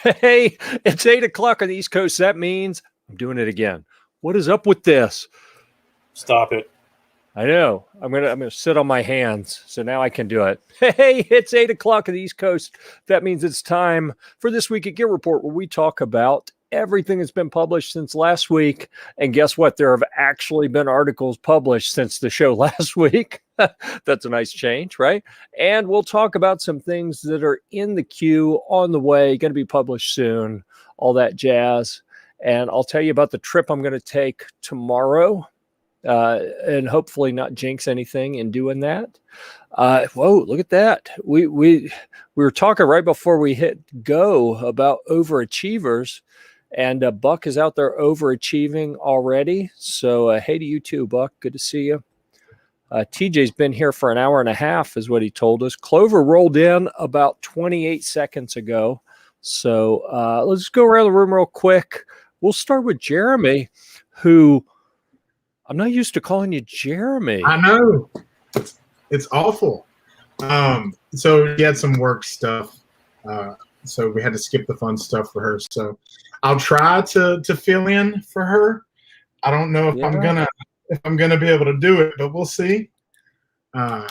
Hey, it's 8 o'clock on the East Coast. That means I'm doing it again. What is up with this? Stop it. I know. I'm gonna sit on my hands, so now I can do it. Hey, it's 8 o'clock on the East Coast. That means it's time for This Week at Gear Report, where we talk about everything that's been published since last week. And guess what? There have actually been articles published since the show last week. That's a nice change, right? And we'll talk about some things that are in the queue, on the way, going to be published soon, all that jazz. And I'll tell you about the trip I'm going to take tomorrow. And hopefully not jinx anything in doing that. Whoa, look at that. We were talking right before we hit go about overachievers, and Buck is out there overachieving already. So hey to you too, Buck. Good to see you. TJ's been here for an hour and a half is what he told us. Clover rolled in about 28 seconds ago. So let's go around the room real quick. We'll start with Jeremy, who I'm not used to calling you Jeremy. I know. It's awful. So he had some work stuff. So we had to skip the fun stuff for her. So I'll try to fill in for her. I don't know if I'm gonna be able to do it, but we'll see. I'm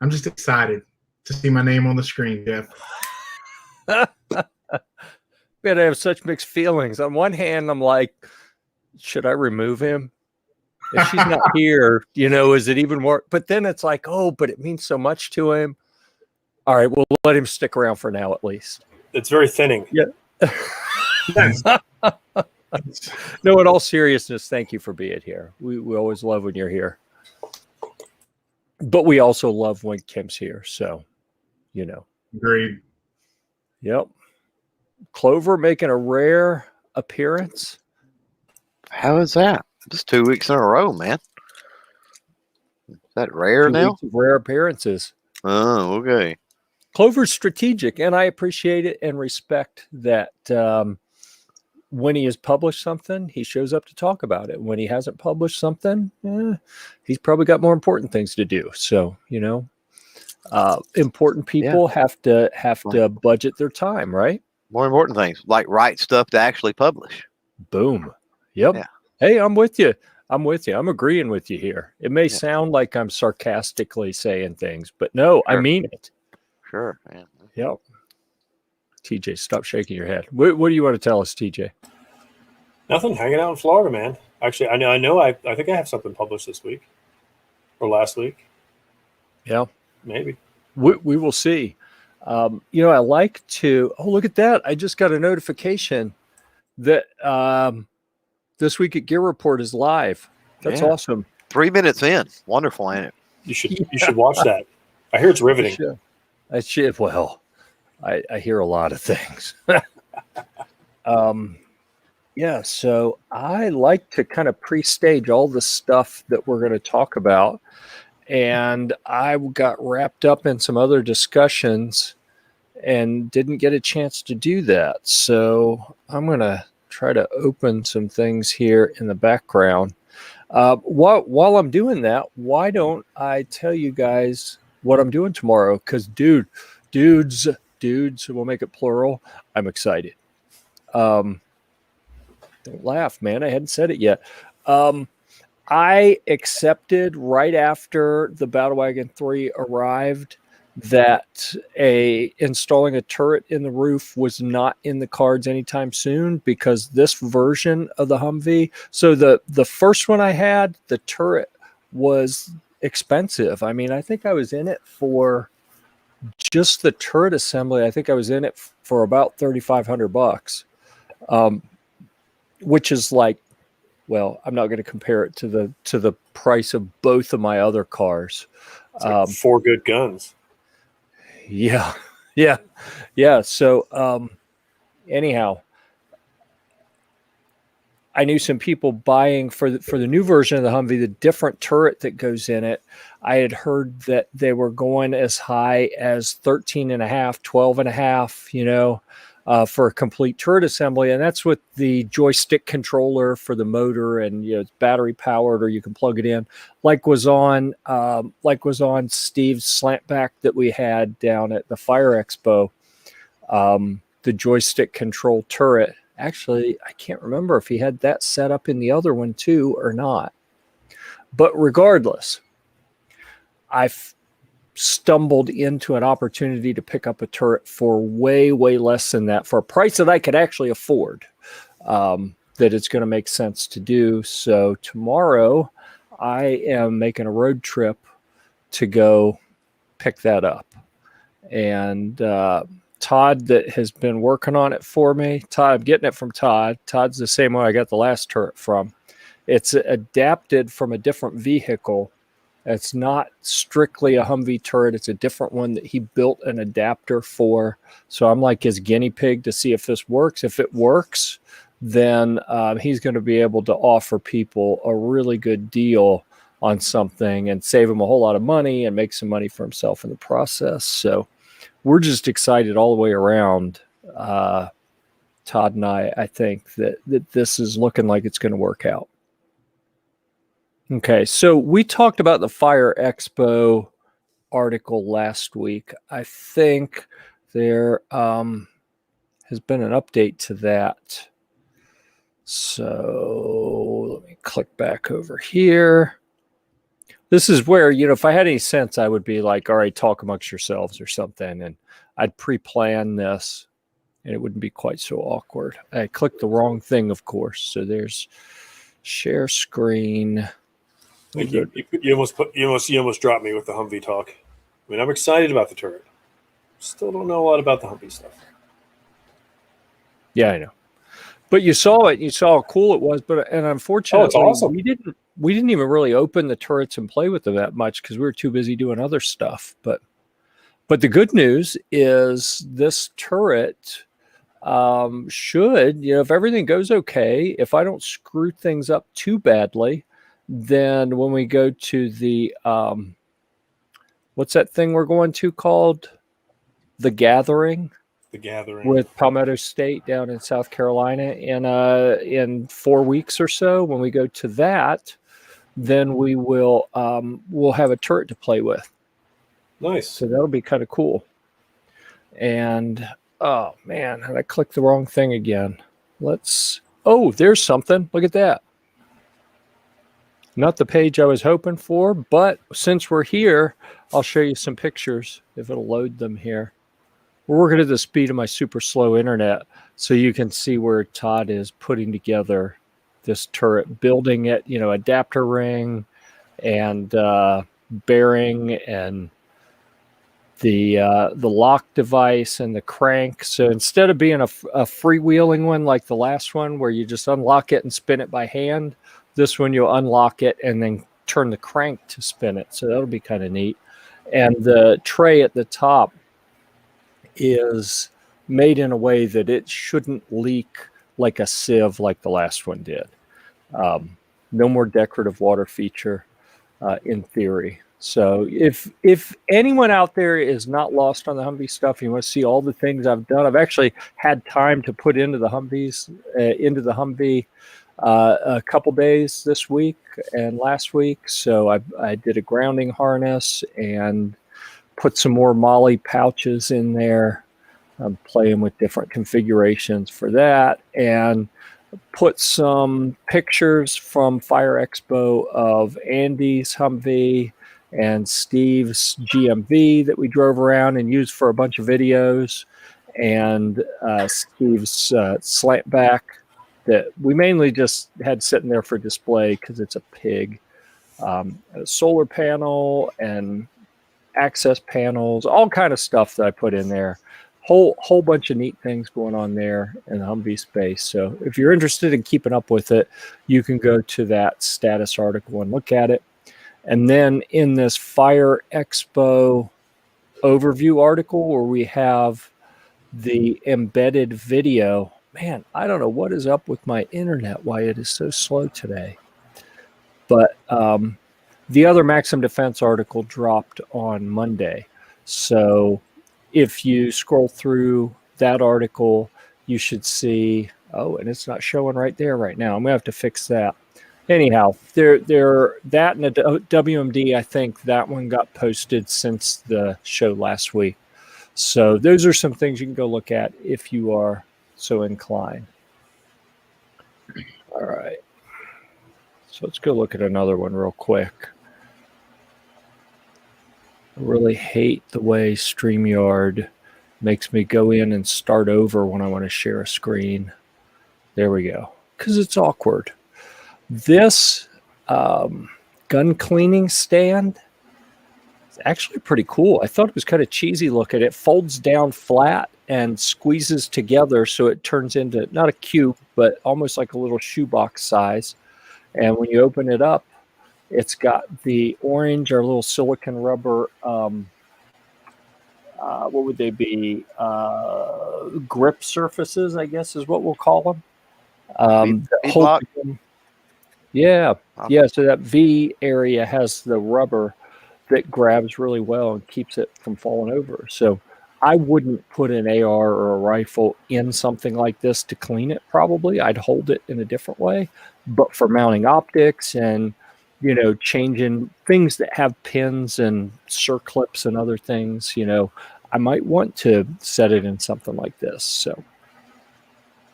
just excited to see my name on the screen, Jeff. Man, I have such mixed feelings. On one hand, I'm like, should I remove him? If she's not here, is it even more? But then it's like, oh, but it means so much to him. All right, we'll let him stick around for now, at least. It's very thinning. Yeah. No, in all seriousness, thank you for being here. We always love when you're here. But we also love when Kim's here. So, Agreed. Yep. Clover making a rare appearance. How is that? Just 2 weeks in a row, man. Is that rare 2 now? weeks of rare appearances. Oh, okay. Clover's strategic, and I appreciate it and respect that when he has published something, he shows up to talk about it. When he hasn't published something, he's probably got more important things to do. So, important people have to budget their time, right? More important things, like write stuff to actually publish. Boom. Yep. Yeah. Hey, I'm with you. I'm agreeing with you here. It may sound like I'm sarcastically saying things, but no, sure. I mean it. Sure, man. Yep. TJ, stop shaking your head. What do you want to tell us, TJ? Nothing. Hanging out in Florida, man. Actually, I know. I think I have something published this week or last week. Yeah, maybe. We will see. I like to. Oh, look at that! I just got a notification that This Week at Gear Report is live. That's awesome. 3 minutes in. Wonderful, ain't it? You should watch that. I hear it's riveting. I should. Well, I hear a lot of things. So I like to kind of pre-stage all the stuff that we're going to talk about. And I got wrapped up in some other discussions and didn't get a chance to do that. So I'm going to try to open some things here in the background. While I'm doing that, why don't I tell you guys what I'm doing tomorrow? Because dudes, we'll make it plural. I'm excited. Don't laugh, man. I hadn't said it yet. I accepted right after the Battlewagon 3 arrived that installing a turret in the roof was not in the cards anytime soon, because this version of the Humvee, so the first one I had, the turret was expensive. I mean, I think I was in it for just the turret assembly. I think I was in it for about $3,500, which is like, well, I'm not going to compare it to the price of both of my other cars. It's like 4 good guns. Yeah. So, anyhow, I knew some people buying for the new version of the Humvee, the different turret that goes in it. I had heard that they were going as high as 13.5, 12.5, for a complete turret assembly. And that's with the joystick controller for the motor, and it's battery powered, or you can plug it in, like was on Steve's slant back that we had down at the Fire Expo. the joystick control turret. Actually, I can't remember if he had that set up in the other one too or not. But regardless, I've stumbled into an opportunity to pick up a turret for way, way less than that, for a price that I could actually afford, that it's going to make sense to do. So tomorrow I am making a road trip to go pick that up. And Todd, that has been working on it for me, I'm getting it from Todd. Todd's the same one I got the last turret from. It's adapted from a different vehicle. It's not strictly a Humvee turret. It's a different one that he built an adapter for. So I'm like his guinea pig to see if this works. If it works, then he's going to be able to offer people a really good deal on something and save him a whole lot of money and make some money for himself in the process. So we're just excited all the way around. Todd and I think that this is looking like it's going to work out. Okay, so we talked about the Fire Expo article last week. I think there has been an update to that. So let me click back over here. This is where, if I had any sense, I would be like, all right, talk amongst yourselves or something. And I'd pre-plan this and it wouldn't be quite so awkward. I clicked the wrong thing, of course. So there's share screen. You almost dropped me with the Humvee talk. I mean, I'm excited about the turret. Still don't know a lot about the Humvee stuff. Yeah, I know. But you saw it. You saw how cool it was. And unfortunately, it's awesome. We didn't even really open the turrets and play with them that much because we were too busy doing other stuff. But the good news is this turret should, if everything goes okay, if I don't screw things up too badly, then when we go to the what's that thing we're going to called? The Gathering. The Gathering with Palmetto State down in South Carolina in 4 weeks or so. When we go to that, then we will we'll have a turret to play with. Nice. So that'll be kind of cool. And oh man, I clicked the wrong thing again. There's something. Look at that. Not the page I was hoping for, but since we're here, I'll show you some pictures if it'll load them here. We're working at the speed of my super slow internet, so you can see where Todd is putting together this turret, building it, adapter ring and bearing and the lock device and the crank. So instead of being a freewheeling one like the last one where you just unlock it and spin it by hand, this one you'll unlock it and then turn the crank to spin it. So that'll be kind of neat. And the tray at the top is made in a way that it shouldn't leak like a sieve like the last one did. No more decorative water feature in theory. So if anyone out there is not lost on the Humvee stuff, you want to see all the things I've done. I've actually had time to put into the Humvee a couple days this week and last week. So I did a grounding harness and put some more Molly pouches in there. I'm playing with different configurations for that, and put some pictures from Fire Expo of Andy's Humvee and Steve's GMV that we drove around and used for a bunch of videos, and Steve's slant back that we mainly just had sitting there for display because it's a pig. A solar panel and access panels, all kind of stuff that I put in there. Whole bunch of neat things going on there in the Humvee space. So if you're interested in keeping up with it, you can go to that status article and look at it. And then in this Fire Expo overview article where we have the embedded video, man, I don't know what is up with my internet, why it is so slow today. But the other Maxim Defense article dropped on Monday. So if you scroll through that article, you should see, and it's not showing right there right now. I'm going to have to fix that. Anyhow, that and the WMD, I think that one got posted since the show last week. So those are some things you can go look at if you are so inclined. All right. So let's go look at another one real quick. I really hate the way StreamYard makes me go in and start over when I want to share a screen. There we go. Because it's awkward. This gun cleaning stand is actually pretty cool. I thought it was kind of cheesy looking. It folds down flat and squeezes together so it turns into not a cube, but almost like a little shoebox size. And when you open it up, it's got the orange or little silicon rubber, what would they be? Grip surfaces, I guess is what we'll call them. V-block? Yeah. So that V area has the rubber that grabs really well and keeps it from falling over. So I wouldn't put an AR or a rifle in something like this to clean it. Probably I'd hold it in a different way, but for mounting optics and changing things that have pins and circlips and other things, I might want to set it in something like this. So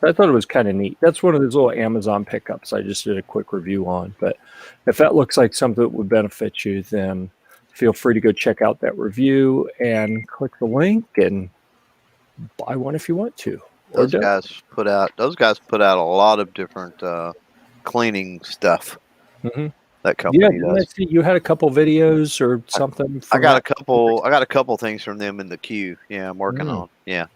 I thought it was kind of neat. That's one of those little Amazon pickups I just did a quick review on. But if that looks like something that would benefit you, then feel free to go check out that review and click the link and buy one if you want to. Those guys put out a lot of different cleaning stuff. Mm-hmm. That company does. does. You had a couple videos or something. I got a couple things from them in the queue. Yeah, I'm working on. Yeah.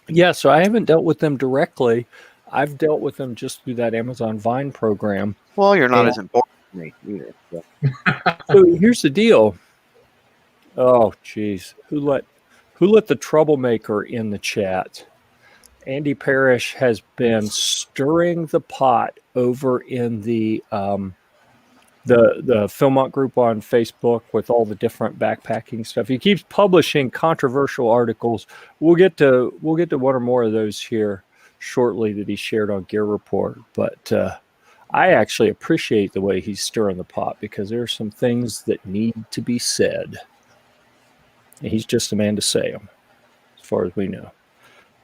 Yeah, so I haven't dealt with them directly. I've dealt with them just through that Amazon Vine program. Well, you're not as important to me either. So. So here's the deal. Oh, geez. Who let the troublemaker in the chat? Andy Parrish has been stirring the pot over in the Philmont group on Facebook with all the different backpacking stuff. He keeps publishing controversial articles. We'll get to one or more of those here shortly that he shared on Gear Report. But I actually appreciate the way he's stirring the pot because there are some things that need to be said. And he's just a man to say them, as far as we know.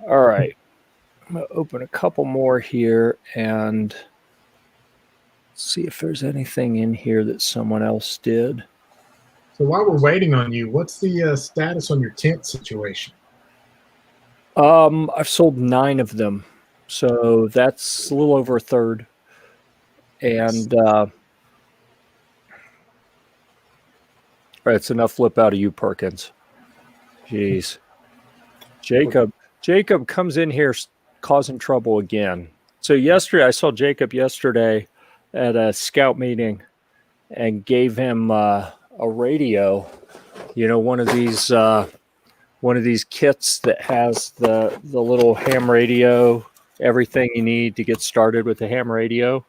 All right. I'm going to open a couple more here and see if there's anything in here that someone else did. So while we're waiting on you, what's the status on your tent situation? I've sold 9 of them, so that's a little over a third. And it's enough flip out of you, Perkins. Jeez. Jacob comes in here causing trouble again. So I saw Jacob yesterday at a scout meeting and gave him a radio, one of these kits that has the little ham radio, everything you need to get started with the ham radio.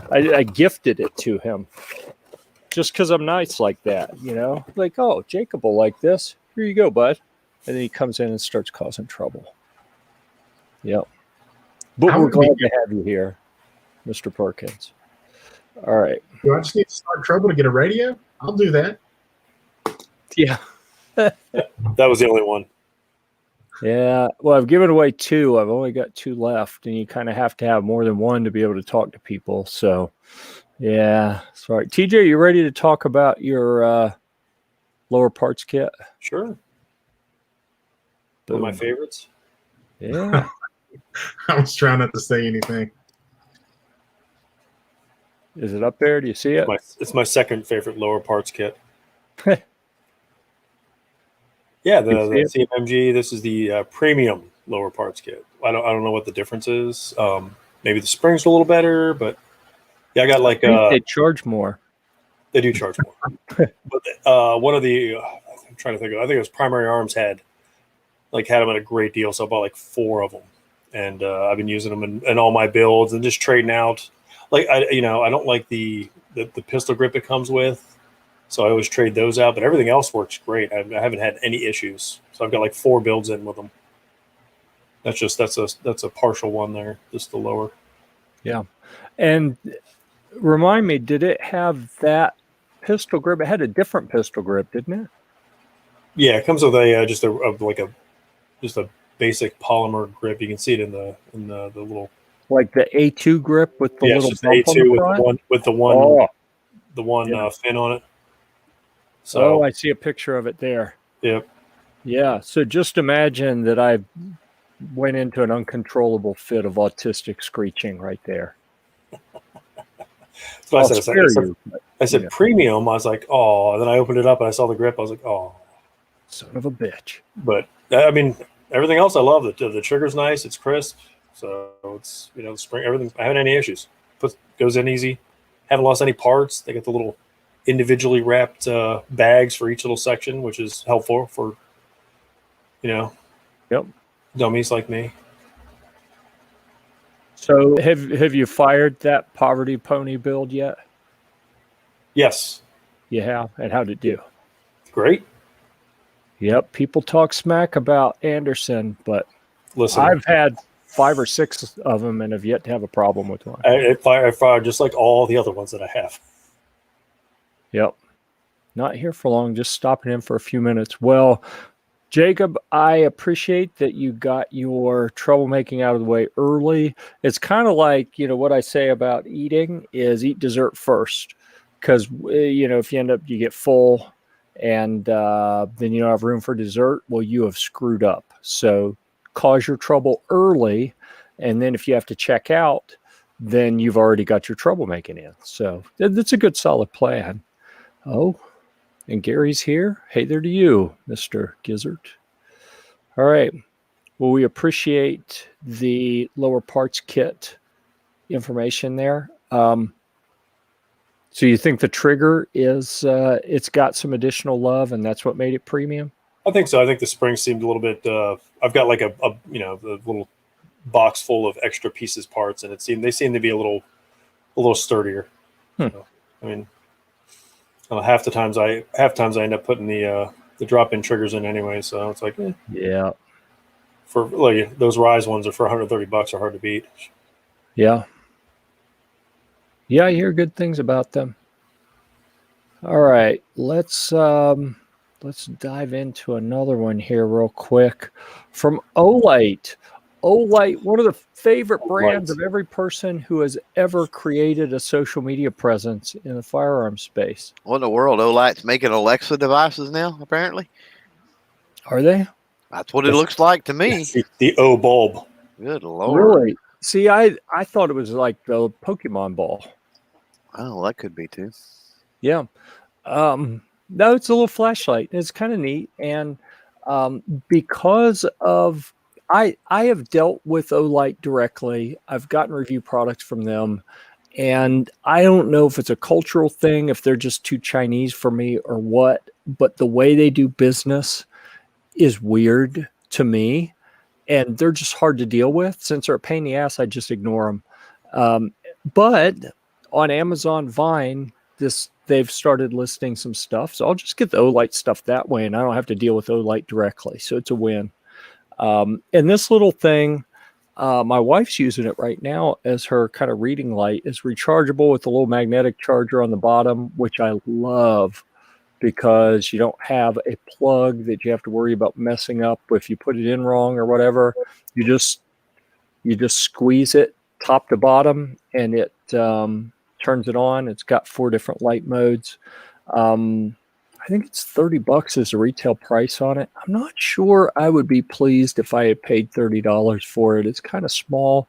I gifted it to him just because I'm nice like that, like, oh, Jacob will like this. Here you go, bud. And then he comes in and starts causing trouble. Yep. But we're glad to have you here, Mr. Perkins. All right. Do I just need to start trouble to get a radio? I'll do that. Yeah. That was the only one. Yeah. Well, I've given away 2. I've only got 2 left, and you kind of have to have more than one to be able to talk to people. So, yeah. Sorry. TJ, you ready to talk about your lower parts kit? Sure. One of my favorites. Yeah. I was trying not to say anything. Is it up there? Do you see it? It's my second favorite lower parts kit. Yeah, the CMMG. This is the premium lower parts kit. I don't know what the difference is. Maybe the springs are a little better, but yeah, I got like they charge more. They do charge more. But one of the I'm trying to think of. I think it was Primary Arms had them at a great deal, so I bought like 4 of them, and I've been using them in all my builds and just trading out. Like I don't like the pistol grip it comes with, so I always trade those out. But everything else works great. I haven't had any issues. So I've got like 4 builds in with them. That's a partial one there, just the lower. Yeah, and remind me, did it have that pistol grip? It had a different pistol grip, didn't it? Yeah, it comes with a just a basic polymer grip. You can see it in the little. Like the A2 grip with the Yeah, it's little just the bump on the A2 with front. the one Yeah. fin on it. Oh, So I see a picture of it there. yep. Yeah. So just imagine that I went into an uncontrollable fit of autistic screeching right there. So I'll spare you. I said Yeah. premium. I was like, oh. And then I opened it up and I saw the grip. I was like, oh. Son of a bitch. But I mean, everything else I love. The trigger's nice. It's crisp. So it's the spring. Everything. I haven't had any issues. Goes in easy. Haven't lost any parts. They got the little individually wrapped bags for each little section, which is helpful for Yep. dummies like me. So have you fired that Poverty Pony build yet? Yes. You have? And how'd it do? Great. Yep. People talk smack about Anderson, but Listen, I've had 5 or 6 of them and have yet to have a problem with one. I fired just like all the other ones that I have. Yep. Not here for long, just stopping in for a few minutes. Well, Jacob, I appreciate that you got your troublemaking out of the way early. It's kind of like, what I say about eating is eat dessert first. Because, if you you get full and then you don't have room for dessert, well, you have screwed up. So cause your trouble early. And then if you have to check out, then you've already got your troublemaking in. So that's a good, solid plan. Oh, and Gary's here. Hey there to you, Mr. Gizzard. All right. Well, we appreciate the lower parts kit information there. So you think the trigger is it's got some additional love, and that's what made it premium? I think so. I think the spring seemed a little bit. I've got like a little box full of extra pieces parts, and they seem to be a little sturdier. So, I mean, half times I end up putting the drop-in triggers in anyway, so it's like Yeah. For like those Rise ones are for $130 are hard to beat. Yeah. Yeah, I hear good things about them. All right, let's dive into another one here real quick from Olight. Olight, one of the favorite brands of every person who has ever created a social media presence in the firearm space. What in the world? Olight's making Alexa devices now, apparently. Are they? That's what it looks like to me. The O bulb. Good Lord. Really? See, I thought it was like the Pokemon ball. Oh, that could be too. Yeah. No, it's a little flashlight. It's kind of neat. And because of I have dealt with Olight directly. I've gotten review products from them. And I don't know if it's a cultural thing, if they're just too Chinese for me or what, but the way they do business is weird to me. And they're just hard to deal with. Since they're a pain in the ass, I just ignore them. But on Amazon Vine, they've started listing some stuff. So I'll just get the Olight stuff that way, and I don't have to deal with Olight directly. So it's a win. And this little thing, my wife's using it right now as her kind of reading light. It's rechargeable with a little magnetic charger on the bottom, which I love because you don't have a plug that you have to worry about messing up if you put it in wrong or whatever. You just squeeze it top to bottom, and it turns it on. It's got 4 different light modes. I think it's $30 is the retail price on it. I'm not sure I would be pleased if I had paid $30 for it. It's kind of small,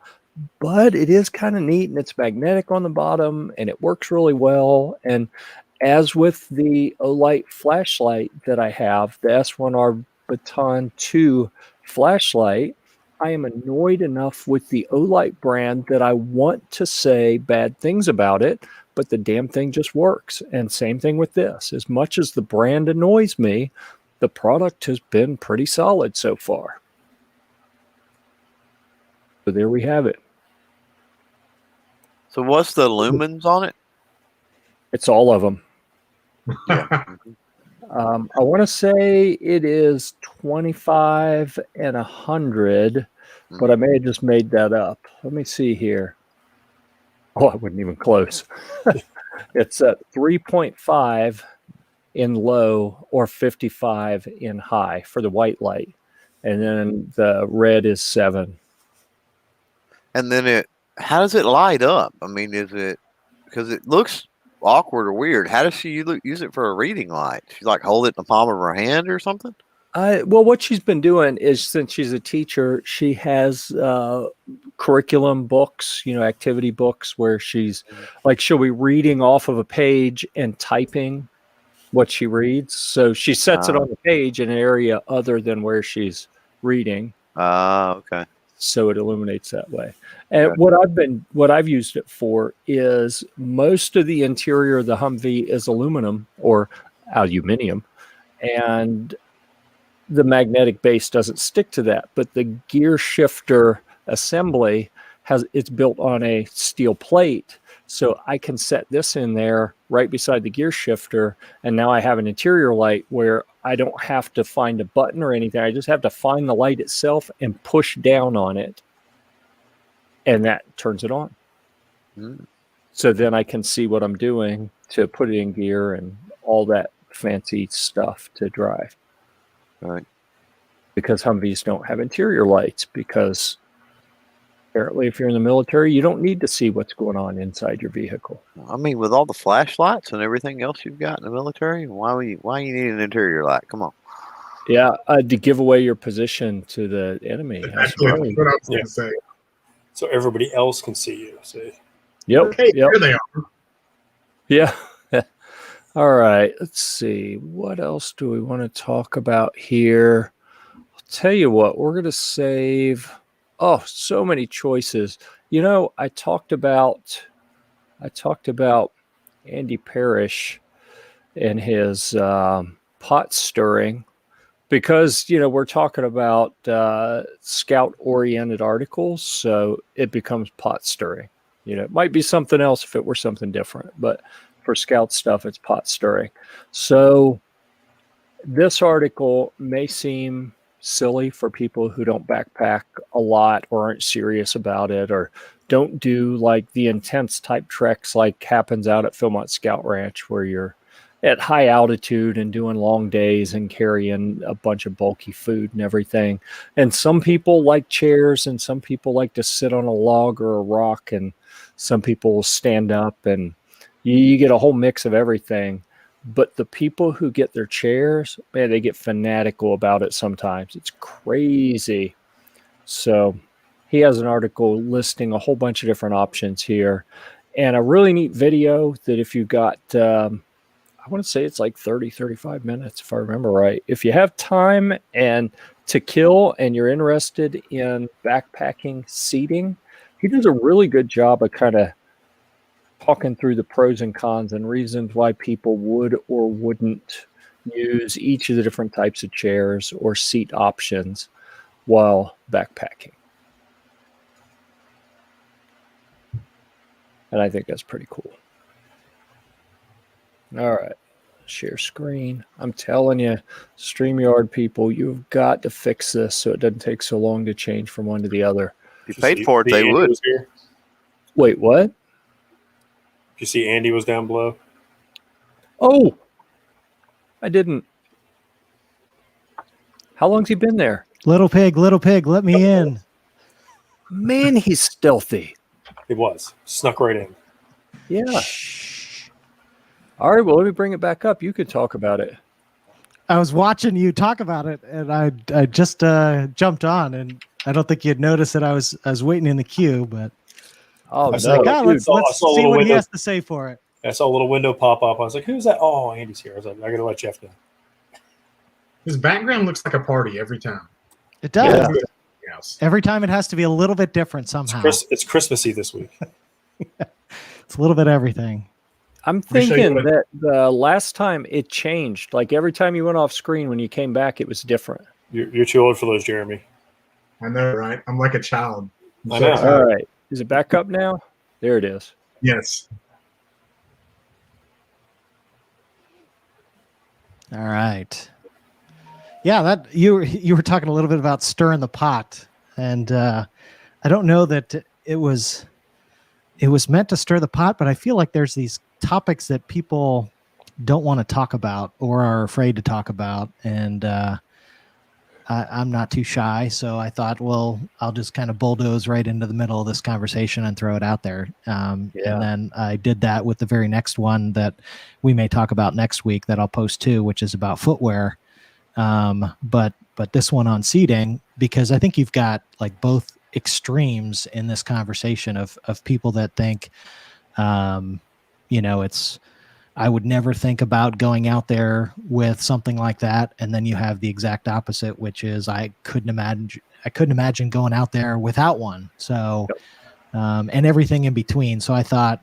but it is kind of neat, and it's magnetic on the bottom, and it works really well. And as with the Olight flashlight that I have, the S1R Baton 2 flashlight, I am annoyed enough with the Olight brand that I want to say bad things about it, but the damn thing just works. And same thing with this. As much as the brand annoys me, the product has been pretty solid so far. So there we have it. So what's the lumens on it? It's all of them. Yeah. I want to say it is 25 and 100, but I may have just made that up. Let me see here. Oh, I wasn't even close. It's at 3.5 in low or 55 in high for the white light. And then the red is 7. And then how does it light up? I mean, because it looks awkward or weird. How does she use it for a reading light? She like hold it in the palm of her hand or something? Well, what she's been doing is, since she's a teacher, she has curriculum books, activity books, where she'll be reading off of a page and typing what she reads. So she sets it on the page in an area other than where she's reading. Okay. So it illuminates that way. And what I've used it for is, most of the interior of the Humvee is aluminum or aluminum, and the magnetic base doesn't stick to that, but the gear shifter assembly it's built on a steel plate. So I can set this in there right beside the gear shifter, and now I have an interior light where I don't have to find a button or anything. I just have to find the light itself and push down on it, and that turns it on. So then I can see what I'm doing to put it in gear and all that fancy stuff to drive. Right. Because Humvees don't have interior lights, because apparently if you're in the military, you don't need to see what's going on inside your vehicle. I mean, with all the flashlights and everything else you've got in the military, why you need an interior light? Come on. Yeah, to give away your position to the enemy. That's what I was going to say. So everybody else can see you. See? Yep. Hey, yep. there they are. Yeah. All right. Let's see. What else do we want to talk about here? I'll tell you what, we're going to save. Oh, so many choices. I talked about Andy Parrish and his pot stirring, because we're talking about scout oriented articles, so it becomes pot stirring. It might be something else if it were something different, but for scout stuff, it's pot stirring. So this article may seem silly for people who don't backpack a lot or aren't serious about it, or don't do like the intense type treks like happens out at Philmont Scout Ranch, where you're at high altitude and doing long days and carrying a bunch of bulky food and everything. And some people like chairs, and some people like to sit on a log or a rock, and some people will stand up, and you get a whole mix of everything. But the people who get their chairs, man, they get fanatical about it sometimes. It's crazy. So he has an article listing a whole bunch of different options here, and a really neat video that if you got, I want to say it's like 30, 35 minutes, if I remember right. If you have time and to kill and you're interested in backpacking seating, he does a really good job of kind of talking through the pros and cons and reasons why people would or wouldn't use each of the different types of chairs or seat options while backpacking. And I think that's pretty cool. All right. Share screen. I'm telling you, StreamYard people, you've got to fix this so it doesn't take so long to change from one to the other. If you paid for it, they would. Wait, what? You see Andy was down below? Oh, I didn't. How long's he been there? Little pig, let me in. Man, he's stealthy. It was. Snuck right in. Yeah. All right, well, let me bring it back up. You could talk about it. I was watching you talk about it, and I just jumped on, and I don't think you'd notice that I was waiting in the queue, but oh, let's no. let's see what he has to say for it. I saw a little window pop up. I was like, who's that? Oh, Andy's here. I was like, I got to let Jeff know. His background looks like a party every time. It does. Yeah. Every time it has to be a little bit different somehow. It's Christmassy this week. It's a little bit everything. I'm thinking that the last time it changed. Like every time you went off screen, when you came back, it was different. You're too old for those, Jeremy. I know, right? I'm like a child. I know. All right. Is it back up now? There it is. Yes. All right. Yeah, that you were talking a little bit about stirring the pot, and I don't know that it was meant to stir the pot, but I feel like there's these topics that people don't want to talk about or are afraid to talk about. And I'm not too shy. So I thought, well, I'll just kind of bulldoze right into the middle of this conversation and throw it out there. And then I did that with the very next one that we may talk about next week that I'll post too, which is about footwear. But this one on seating, because I think you've got like both extremes in this conversation of people that think, I would never think about going out there with something like that. And then you have the exact opposite, which is I couldn't imagine going out there without one. So, and everything in between. So I thought,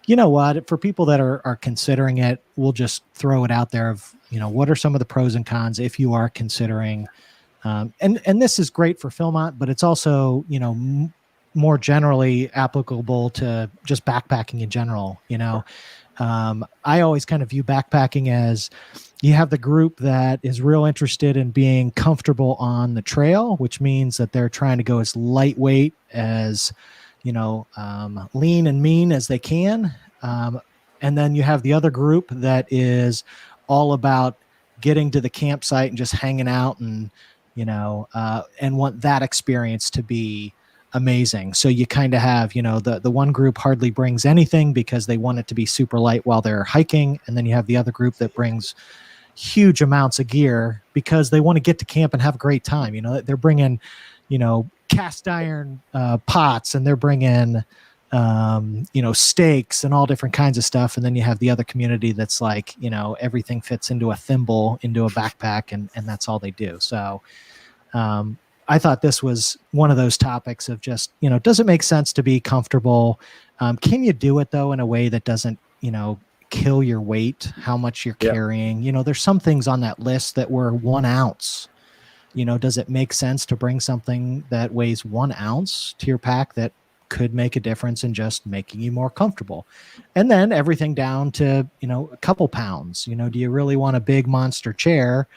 you know what, for people that are considering it, we'll just throw it out there of, what are some of the pros and cons if you are considering, and this is great for Philmont, but it's also, more generally applicable to just backpacking in general. I always kind of view backpacking as you have the group that is real interested in being comfortable on the trail, which means that they're trying to go as lightweight as, lean and mean as they can. And then you have the other group that is all about getting to the campsite and just hanging out and, and want that experience to be amazing. So you kind of have, the one group hardly brings anything because they want it to be super light while they're hiking. And then you have the other group that brings huge amounts of gear because they want to get to camp and have a great time. They're bringing, cast iron pots, and they're bringing, steaks and all different kinds of stuff. And then you have the other community that's like, everything fits into a thimble, into a backpack, and that's all they do. So, I thought this was one of those topics of just, does it make sense to be comfortable? Can you do it though in a way that doesn't, kill your weight, how much you're carrying? There's some things on that list that were 1 ounce. Does it make sense to bring something that weighs 1 ounce to your pack that could make a difference in just making you more comfortable? And then everything down to, a couple pounds. Do you really want a big monster chair?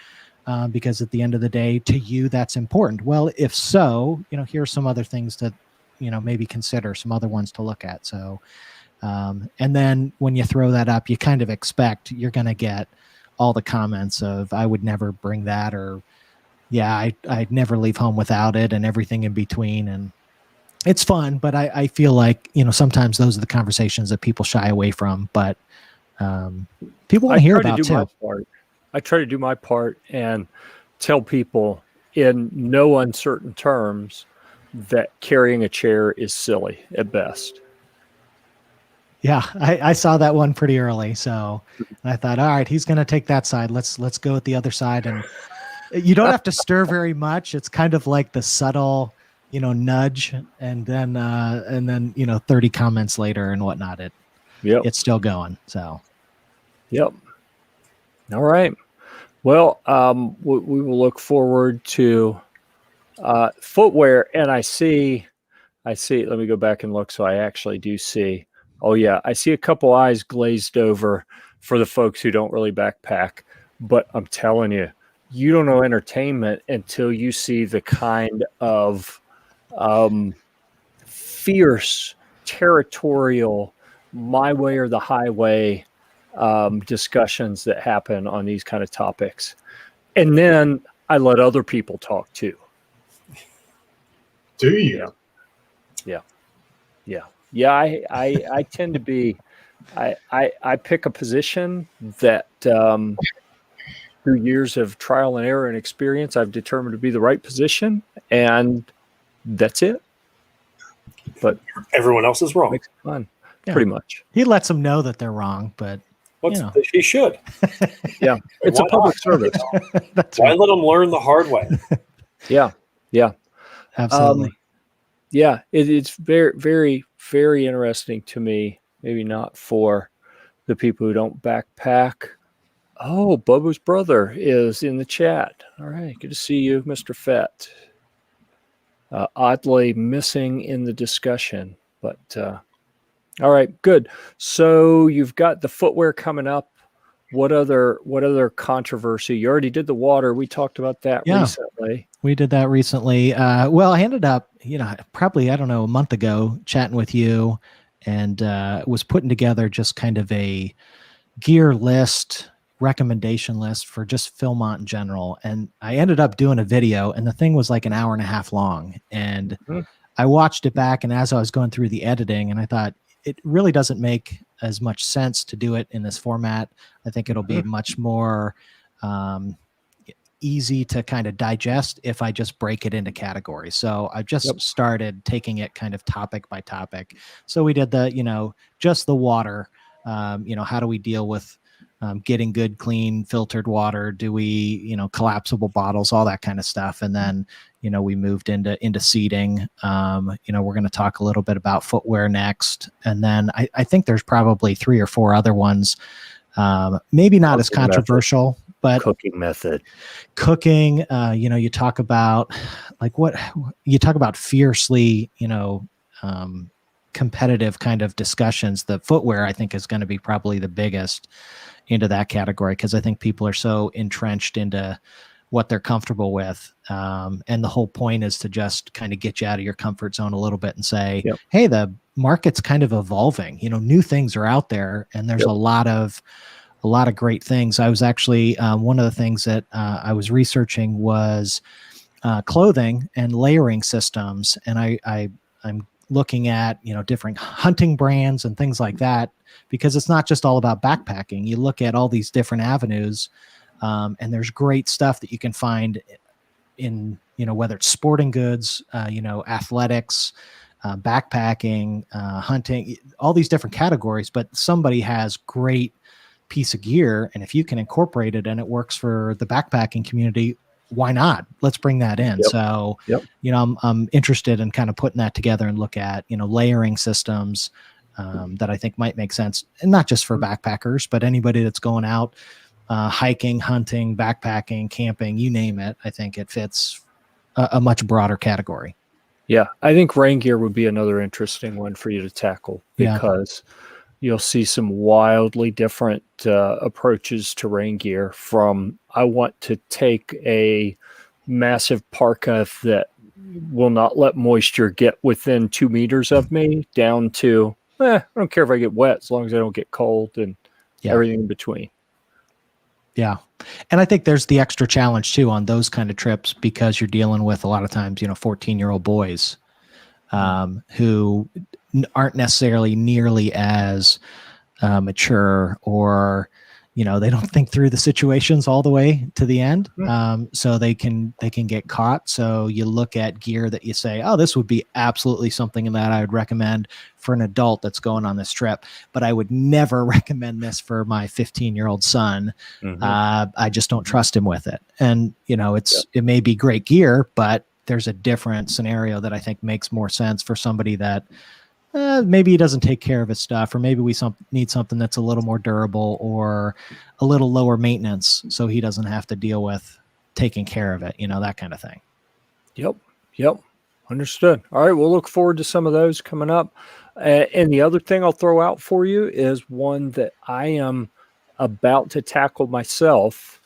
Because at the end of the day, to you, that's important. Well, if so, here's some other things to, maybe consider, some other ones to look at. So, and then when you throw that up, you kind of expect you're going to get all the comments of, I would never bring that, or, yeah, I'd never leave home without it, and everything in between. And it's fun, but I feel like, sometimes those are the conversations that people shy away from, but people want to hear about too. I try to do my part and tell people in no uncertain terms that carrying a chair is silly at best. Yeah, I saw that one pretty early. So I thought, all right, he's going to take that side. Let's go with the other side. And you don't have to stir very much. It's kind of like the subtle, nudge. And then, 30 comments later and whatnot, it's still going. So. Yep. All right. Well, we will look forward to footwear. And I see, let me go back and look. So I actually do see, oh yeah, I see a couple eyes glazed over for the folks who don't really backpack, but I'm telling you, you don't know entertainment until you see the kind of fierce, territorial, my way or the highway discussions that happen on these kind of topics. And then I let other people talk too. Do you? Yeah. I tend to be, I pick a position that through years of trial and error and experience, I've determined to be the right position, and that's it. But everyone else is wrong. Makes it fun. Yeah. Pretty much. He lets them know that they're wrong, but he should. Yeah, it's a public service. That's Why right. let them learn the hard way? Yeah, Absolutely. It's very, very, very interesting to me. Maybe not for the people who don't backpack. Oh, Bubba's brother is in the chat. All right, good to see you, Mr. Fett. Oddly missing in the discussion, but all right, good. So you've got the footwear coming up. What other controversy? You already did the water. We talked about that recently. We did that recently. Well, I ended up, probably, I don't know, a month ago chatting with you, and was putting together just kind of a gear list, recommendation list for just Philmont in general. And I ended up doing a video, and the thing was like an hour and a half long. And I watched it back, and as I was going through the editing, and I thought it really doesn't make as much sense to do it in this format. I think it'll be much more easy to kind of digest if I just break it into categories. So I've just started taking it kind of topic by topic. So we did the, just the water, how do we deal with getting good, clean, filtered water? Do we, collapsible bottles, all that kind of stuff. And then, we moved into seating. We're going to talk a little bit about footwear next. And then I think there's probably 3 or 4 other ones, maybe not as controversial, but cooking, you talk about fiercely, competitive kind of discussions. The footwear, I think, is going to be probably the biggest into that category, because I think people are so entrenched into what they're comfortable with. And the whole point is to just kind of get you out of your comfort zone a little bit and say, hey, the market's kind of evolving, new things are out there, and there's a lot of great things. I was actually, one of the things that I was researching was clothing and layering systems. And I'm looking at, different hunting brands and things like that, because it's not just all about backpacking. You look at all these different avenues, and there's great stuff that you can find in, whether it's sporting goods, athletics, backpacking, hunting, all these different categories, but somebody has great piece of gear, and if you can incorporate it and it works for the backpacking community, why not? Let's bring that in. So, I'm interested in kind of putting that together and look at, layering systems that I think might make sense, and not just for backpackers, but anybody that's going out, hiking, hunting, backpacking, camping, you name it. I think it fits a much broader category. Yeah. I think rain gear would be another interesting one for you to tackle, because you'll see some wildly different approaches to rain gear, from I want to take a massive parka that will not let moisture get within 2 meters of me, down to, I don't care if I get wet as long as I don't get cold, and everything in between. Yeah. And I think there's the extra challenge too on those kind of trips, because you're dealing with a lot of times, 14-year-old boys who aren't necessarily nearly as mature, or they don't think through the situations all the way to the end, so they can get caught. So you look at gear that you say, oh, this would be absolutely something that I would recommend for an adult that's going on this trip, but I would never recommend this for my 15-year-old son. I just don't trust him with it. And it may be great gear, but there's a different scenario that I think makes more sense for somebody that maybe he doesn't take care of his stuff, or maybe we need something that's a little more durable or a little lower maintenance, so he doesn't have to deal with taking care of it, that kind of thing. Yep. Understood. All right. We'll look forward to some of those coming up. And the other thing I'll throw out for you is one that I am about to tackle myself,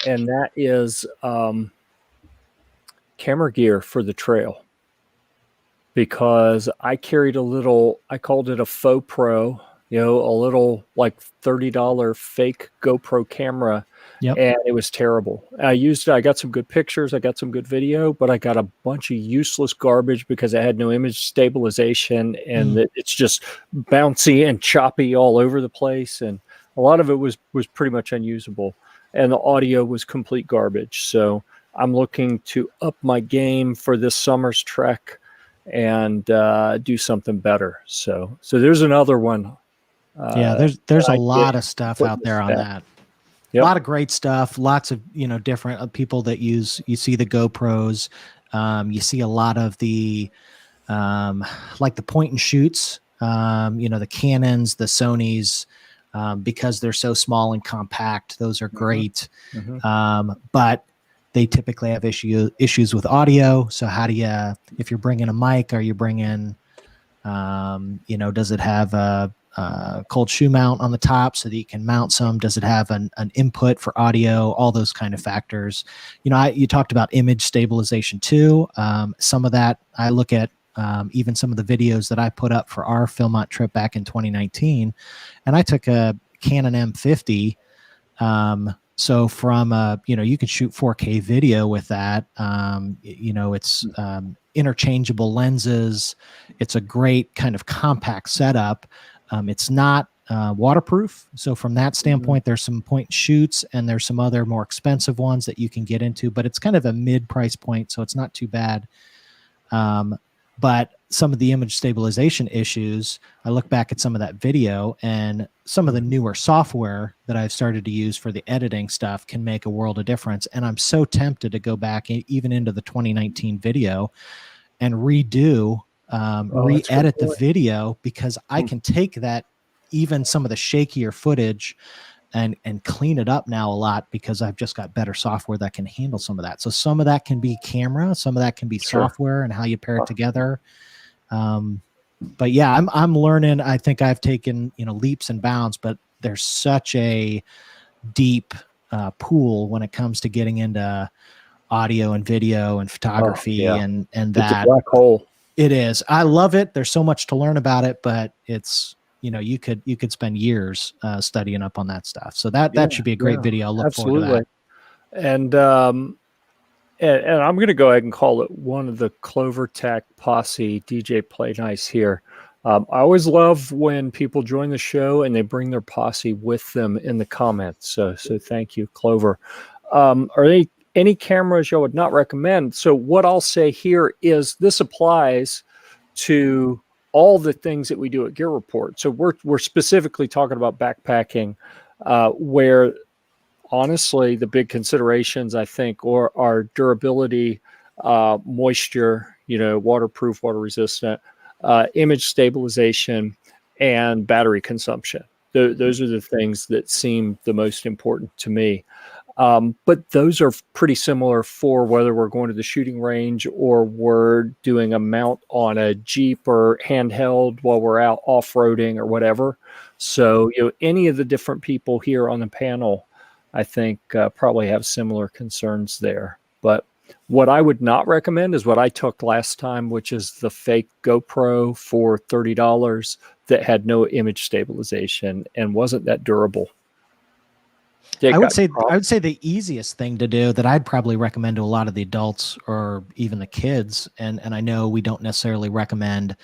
and that is camera gear for the trail. Because I carried I called it a faux pro, a little like $30 fake GoPro camera, and it was terrible. I used it. I got some good pictures. I got some good video, but I got a bunch of useless garbage because it had no image stabilization, and it's just bouncy and choppy all over the place. And a lot of it was pretty much unusable, and the audio was complete garbage. So I'm looking to up my game for this summer's trek and do something better. So there's another one. There's a lot of stuff out there on that. A lot of great stuff. Lots of different people that you see the GoPros. You see a lot of the like the point and shoots. The Canons, the Sonys, because they're so small and compact. Those are great, but they typically have issues with audio. So how do you, if you're bringing a mic, are you bringing, does it have a cold shoe mount on the top so that you can mount some? Does it have an input for audio? All those kind of factors. You talked about image stabilization too. Some of that I look at, even some of the videos that I put up for our Philmont trip back in 2019, and I took a Canon M50. So from you could shoot 4K video with that. It's interchangeable lenses. It's a great kind of compact setup. It's not waterproof. So from that standpoint, there's some point shoots and there's some other more expensive ones that you can get into, but it's kind of a mid price point. So it's not too bad. But some of the image stabilization issues, I look back at some of that video, and some of the newer software that I've started to use for the editing stuff can make a world of difference. And I'm so tempted to go back even into the 2019 video and re-edit the video, because I can take that, even some of the shakier footage, and clean it up now a lot, because I've just got better software that can handle some of that. So some of that can be camera, some of that can be software and how you pair it together. But yeah, I'm learning. I think I've taken, leaps and bounds, but there's such a deep pool when it comes to getting into audio and video and photography and it's that a black hole. It is. I love it. There's so much to learn about it, but it's, you could spend years studying up on that stuff. So that should be a great video. I'll look forward to that. And I'm going to go ahead and call it one of the Clover Tech posse, DJ Play Nice here. I always love when people join the show and they bring their posse with them in the comments. So thank you, Clover. Are there any cameras you would not recommend? So what I'll say here is this applies to all the things that we do at Gear Report. So we're specifically talking about backpacking, where honestly the big considerations, I think, are durability, moisture, waterproof, water resistant, image stabilization, and battery consumption. Those are the things that seem the most important to me. But those are pretty similar for whether we're going to the shooting range or we're doing a mount on a Jeep or handheld while we're out off-roading or whatever. So, any of the different people here on the panel, I think, probably have similar concerns there. But what I would not recommend is what I took last time, which is the fake GoPro for $30 that had no image stabilization and wasn't that durable. I would say the easiest thing to do that I'd probably recommend to a lot of the adults or even the kids, and I know we don't necessarily recommend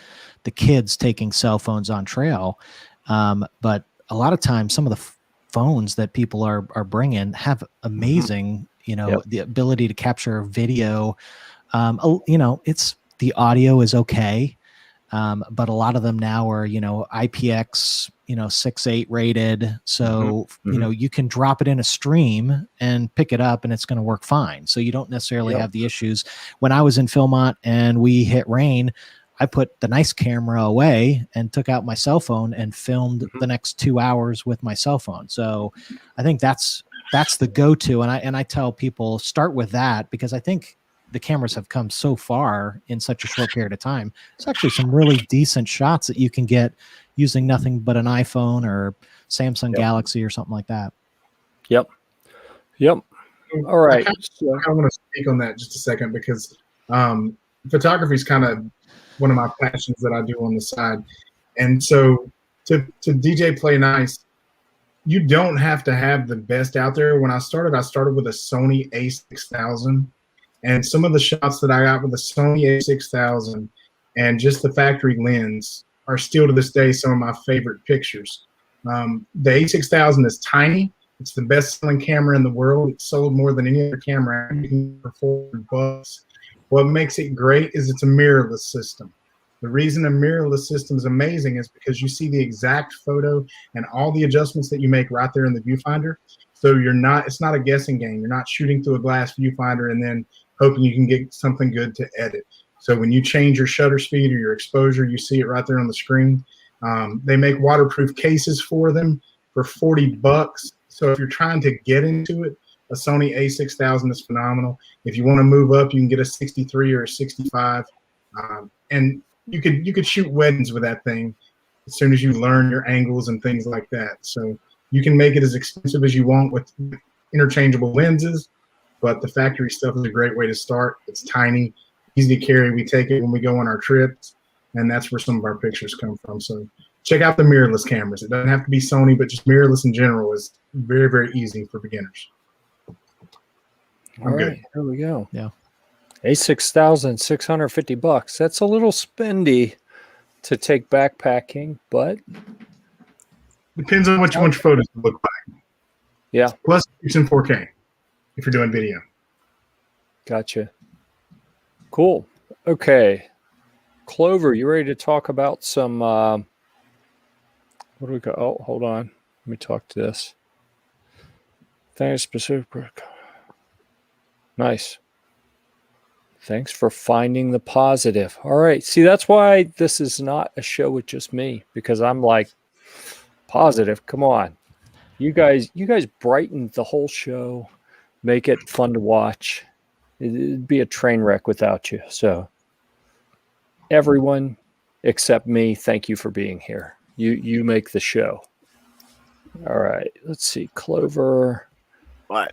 the kids taking cell phones on trail, but a lot of times some of the phones that people are bringing have amazing, the ability to capture video. It's the audio is okay. But a lot of them now are, IPX, 6.8 rated. So, you can drop it in a stream and pick it up and it's going to work fine. So you don't necessarily have the issues. When I was in Philmont and we hit rain, I put the nice camera away and took out my cell phone and filmed the next 2 hours with my cell phone. So I think that's the go-to. And I tell people start with that, because I think the cameras have come so far in such a short period of time. It's actually some really decent shots that you can get using nothing but an iPhone or Samsung Galaxy or something like that. Yep. All right. I want to speak on that just a second, because photography is kind of one of my passions that I do on the side. And so to DJ Play Nice, you don't have to have the best out there. When I started with a Sony a6000. And some of the shots that I got with the Sony a6000 and just the factory lens are still to this day some of my favorite pictures. The a6000 is tiny. It's the best-selling camera in the world. It's sold more than any other camera for $400. What makes it great is it's a mirrorless system. The reason a mirrorless system is amazing is because you see the exact photo and all the adjustments that you make right there in the viewfinder. So it's not a guessing game. You're not shooting through a glass viewfinder and then hoping you can get something good to edit. So when you change your shutter speed or your exposure, you see it right there on the screen. They make waterproof cases for them for $40. So if you're trying to get into it, a Sony a6000 is phenomenal. If you want to move up, you can get a 63 or a 65. And you could shoot weddings with that thing as soon as you learn your angles and things like that. So you can make it as expensive as you want with interchangeable lenses. But the factory stuff is a great way to start. It's tiny, easy to carry. We take it when we go on our trips, and that's where some of our pictures come from. So check out the mirrorless cameras. It doesn't have to be Sony, but just mirrorless in general is very, very easy for beginners. All good. right, here we go. Yeah. $6,650. That's a little spendy to take backpacking, but Depends on what you want your photos to look like. yeah, Plus, it's in 4K if you're doing video. gotcha. Cool. Okay. Clover, you ready to talk about some what do we go? Oh, hold on. Let me talk to this. Thanks specific. Nice. Thanks for finding the positive. All right. See, that's why this is not a show with just me, because I'm like, positive. Come on. You guys brighten the whole show, make it fun to watch. It'd be a train wreck without you. So everyone except me, thank you for being here. You make the show. All right. Let's see. Clover. What?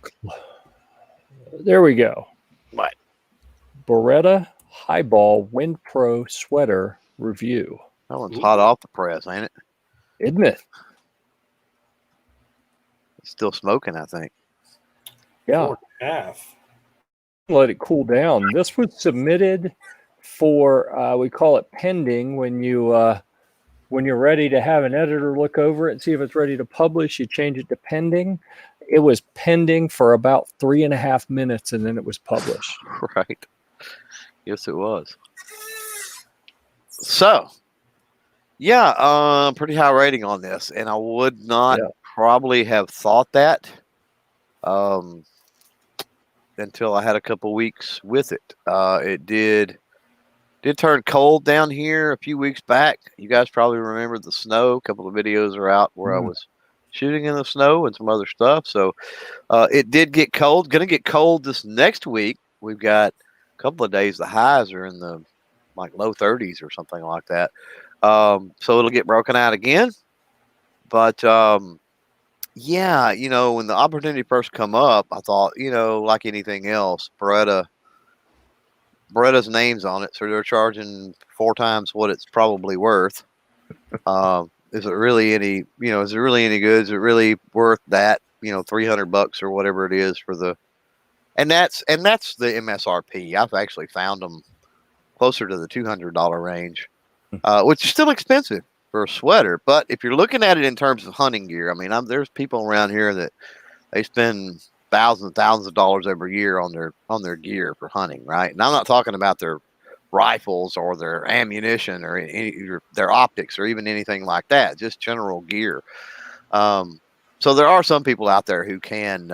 There we go. What? Beretta Highball Wind Pro sweater review. That one's hot off the press, ain't it? Isn't it? It's still smoking, I think. Yeah. 4.5. Let it cool down. This was submitted for we call it pending. When you're ready to have an editor look over it and see if it's ready to publish, you change it to pending. It was pending for about 3.5 minutes, and then it was published. Right. Yes, it was. So, yeah, pretty high rating on this, and I would not probably have thought that until I had a couple weeks with it. It did turn cold down here a few weeks back. You guys probably remember the snow. A couple of videos are out where I was shooting in the snow and some other stuff. So it did get cold. Going to get cold this next week. We've got a couple of days. The highs are in the like low 30s or something like that. So it'll get broken out again. But yeah, you know, when the opportunity first come up, I thought, you know, like anything else, Beretta's name's on it, so they're charging 4 times what it's probably worth. Is it really any, you know, is it really any good? Is it really worth that, you know, $300 or whatever it is for the, and that's the MSRP. I've actually found them closer to the $200 range, which is still expensive for a sweater. But if you're looking at it in terms of hunting gear, I mean, there's people around here that they spend thousands and thousands of dollars every year on their gear for hunting, right? And I'm not talking about their rifles or their ammunition or their optics or even anything like that, just general gear. So there are some people out there who can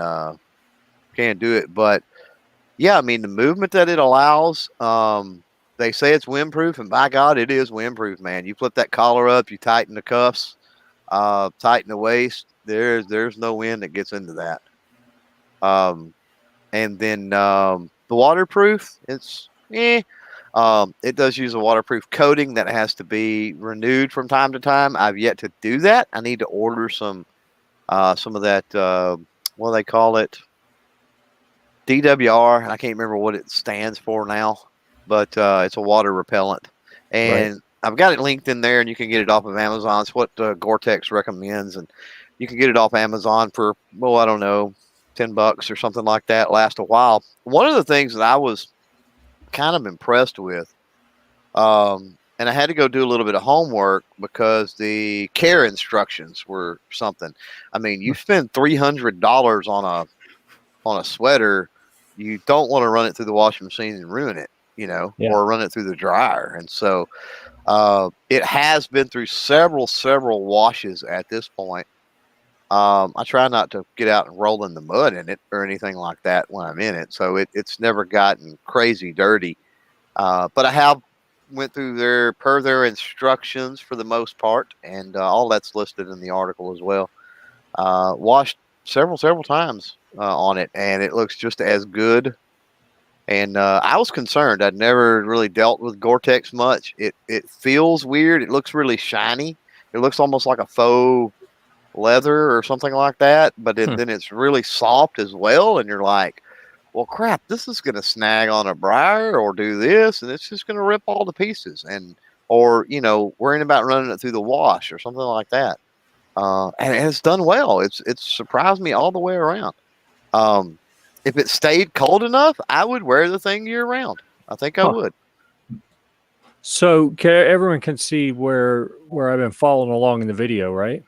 do it, but yeah, I mean, the movement that it allows, they say it's windproof, and by God, it is windproof, man. You flip that collar up, you tighten the cuffs, tighten the waist. There's no wind that gets into that. And then the waterproof, it does use a waterproof coating that has to be renewed from time to time. I've yet to do that. I need to order some of that, what do they call it? DWR. I can't remember what it stands for now, but it's a water repellent. And I've got it linked in there, and you can get it off of Amazon. It's what Gore-Tex recommends, and you can get it off Amazon for, well, I don't know, $10 or something like that. Last a while. One of the things that I was kind of impressed with, and I had to go do a little bit of homework because the care instructions were something. I mean, you spend $300 on a sweater, you don't want to run it through the washing machine and ruin it, you know, or run it through the dryer. And so it has been through several washes at this point. I try not to get out and roll in the mud in it or anything like that when I'm in it. So it's never gotten crazy dirty. But I have went through their instructions for the most part, and all that's listed in the article as well. Washed several times on it, and it looks just as good. And I was concerned. I'd never really dealt with Gore-Tex much. It feels weird. It looks really shiny. It looks almost like a faux leather or something like that, but then it's really soft as well, and you're like, well, crap, this is going to snag on a briar or do this, and it's just going to rip all to pieces. And or worrying about running it through the wash or something like that. And it's done well. It's surprised me all the way around. If it stayed cold enough, I would wear the thing year round. I think I would. So everyone can see where I've been following along in the video, right?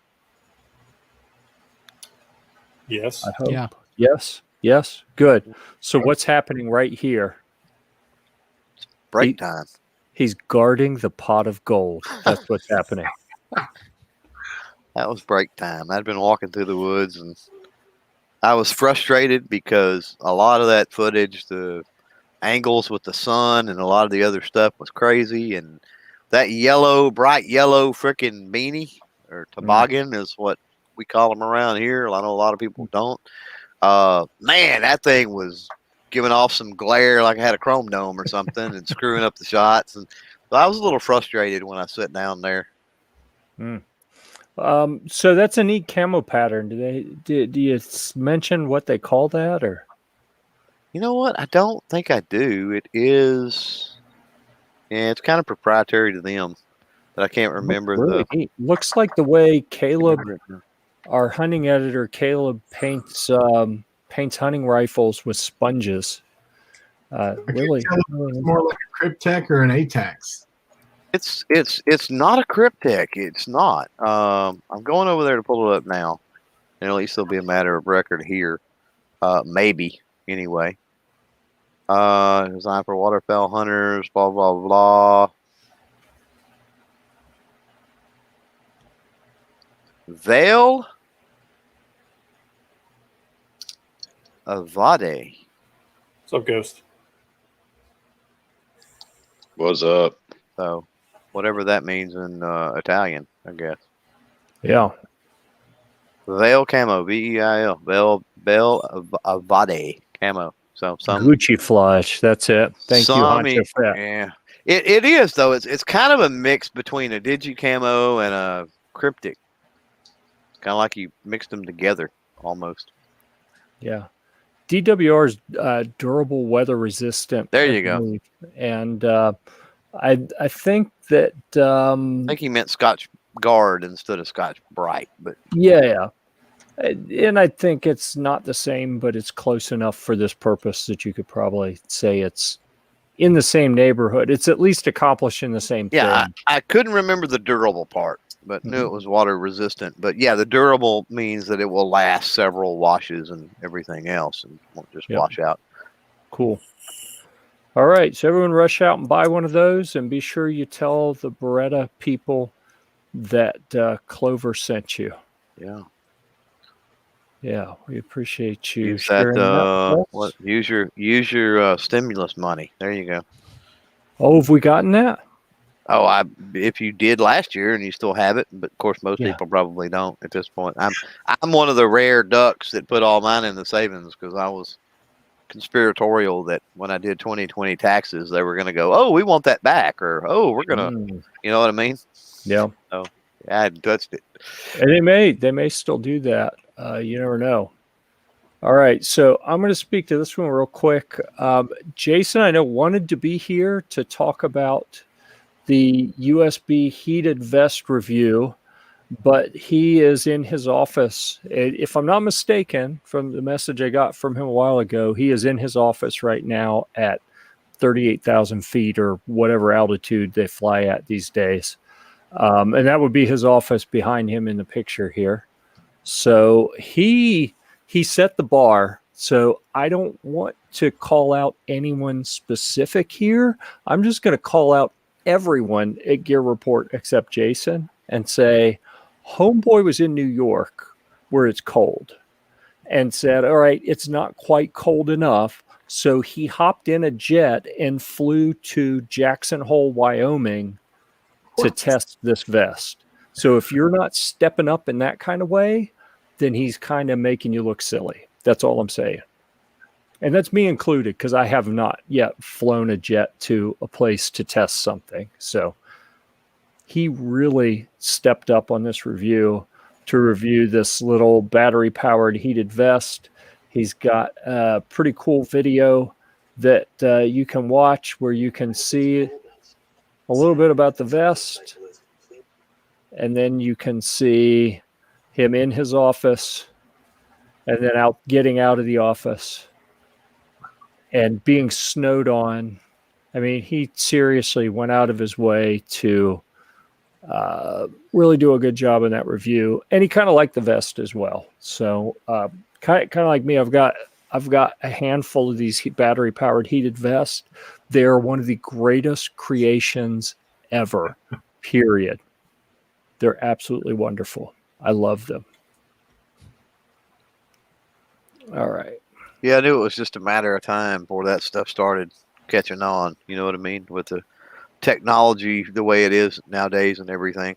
Yes. I hope. Yeah. Yes. Good. So what's happening right here? Break time. He's guarding the pot of gold. That's what's happening. That was break time. I'd been walking through the woods and I was frustrated because a lot of that footage, the angles with the sun and a lot of the other stuff was crazy. And that bright yellow freaking beanie or toboggan is what we call them around here. I know a lot of people don't. Man, that thing was giving off some glare like I had a chrome dome or something and screwing up the shots. And so I was a little frustrated when I sat down there. So that's a neat camo pattern. Do you mention what they call that, or? You know what? I don't think I do. It is, it's kind of proprietary to them, but I can't remember really neat. Looks like the way Caleb, our hunting editor, Caleb paints hunting rifles with sponges. Really, it's more like a Cryptek or an ATAX. It's not a Cryptek. It's not. I'm going over there to pull it up now, and at least there'll be a matter of record here. Maybe anyway. Designed for waterfowl hunters. Blah blah blah. Veil Avade. What's up, Ghost? What's up? So, whatever that means in Italian, I guess. Yeah. Veil camo, VEIL. Veil Avade camo. So some Gucci flush. That's it. Thank you, Honcho, for that. Yeah, it is though. It's kind of a mix between a digi camo and a cryptic. It's kind of like you mixed them together almost. Yeah. DWR is durable, weather resistant. There you go. And I think that I think he meant Scotch Guard instead of Scotch Bright, but yeah. And I think it's not the same, but it's close enough for this purpose that you could probably say it's in the same neighborhood. It's at least accomplishing the same thing. I couldn't remember the durable part, but knew it was water resistant. But yeah, the durable means that it will last several washes and everything else and won't just wash out. Cool. All right. So everyone rush out and buy one of those, and be sure you tell the Beretta people that Clover sent you. Yeah. Yeah, we appreciate you Use sharing that. Use your stimulus money. There you go. Oh, have we gotten that? Oh, if you did last year and you still have it, but of course most people probably don't at this point. I'm one of the rare ducks that put all mine in the savings because I was conspiratorial that when I did 2020 taxes, they were going to go, oh, we want that back, or oh, we're going to, you know what I mean? Yeah. So I hadn't touched it. And they may still do that. You never know. All right, so I'm going to speak to this one real quick. Jason, I know, wanted to be here to talk about the USB heated vest review, but he is in his office. If I'm not mistaken, from the message I got from him a while ago, he is in his office right now at 38,000 feet or whatever altitude they fly at these days. And that would be his office behind him in the picture here. So he set the bar. So I don't want to call out anyone specific here. I'm just going to call out everyone at Gear Report except Jason and say, Homeboy was in New York where it's cold and said, all right, it's not quite cold enough. So he hopped in a jet and flew to Jackson Hole, Wyoming to test this vest. So if you're not stepping up in that kind of way, then he's kind of making you look silly. That's all I'm saying. And that's me included because I have not yet flown a jet to a place to test something. So he really stepped up on this review to review this little battery-powered heated vest. He's got a pretty cool video that you can watch where you can see a little bit about the vest, and then you can see him in his office, and then getting out of the office and being snowed on. I mean, he seriously went out of his way to really do a good job in that review, and he kind of liked the vest as well. So, kind of like me, I've got a handful of these battery powered heated vests. They're one of the greatest creations ever. Period. They're absolutely wonderful. I love them. All right. Yeah, I knew it was just a matter of time before that stuff started catching on. You know what I mean? With the technology the way it is nowadays and everything.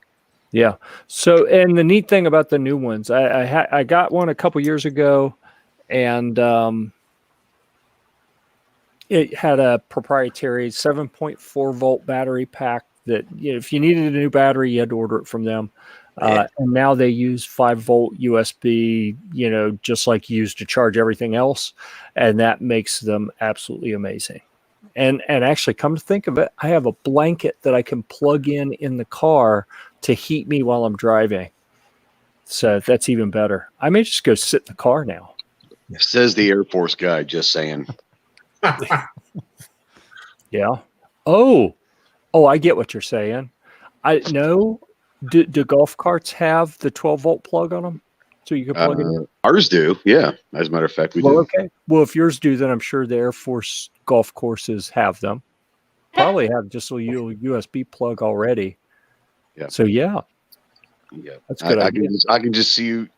Yeah. So, and the neat thing about the new ones, I got one a couple years ago, and it had a proprietary 7.4 volt battery pack that, you know, if you needed a new battery, you had to order it from them. And now they use 5-volt USB, you know, just like you use to charge everything else. And that makes them absolutely amazing. And actually, come to think of it, I have a blanket that I can plug in the car to heat me while I'm driving. So that's even better. I may just go sit in the car now. Says the Air Force guy, just saying. Yeah. Oh, I get what you're saying. I know. Do golf carts have the 12-volt plug on them? So you can plug it in? Ours do, yeah. As a matter of fact, we do. Okay. Well, if yours do, then I'm sure the Air Force golf courses have them. Probably have just a little USB plug already. Yeah. So, yeah. Yeah. That's a good idea. I can just see you.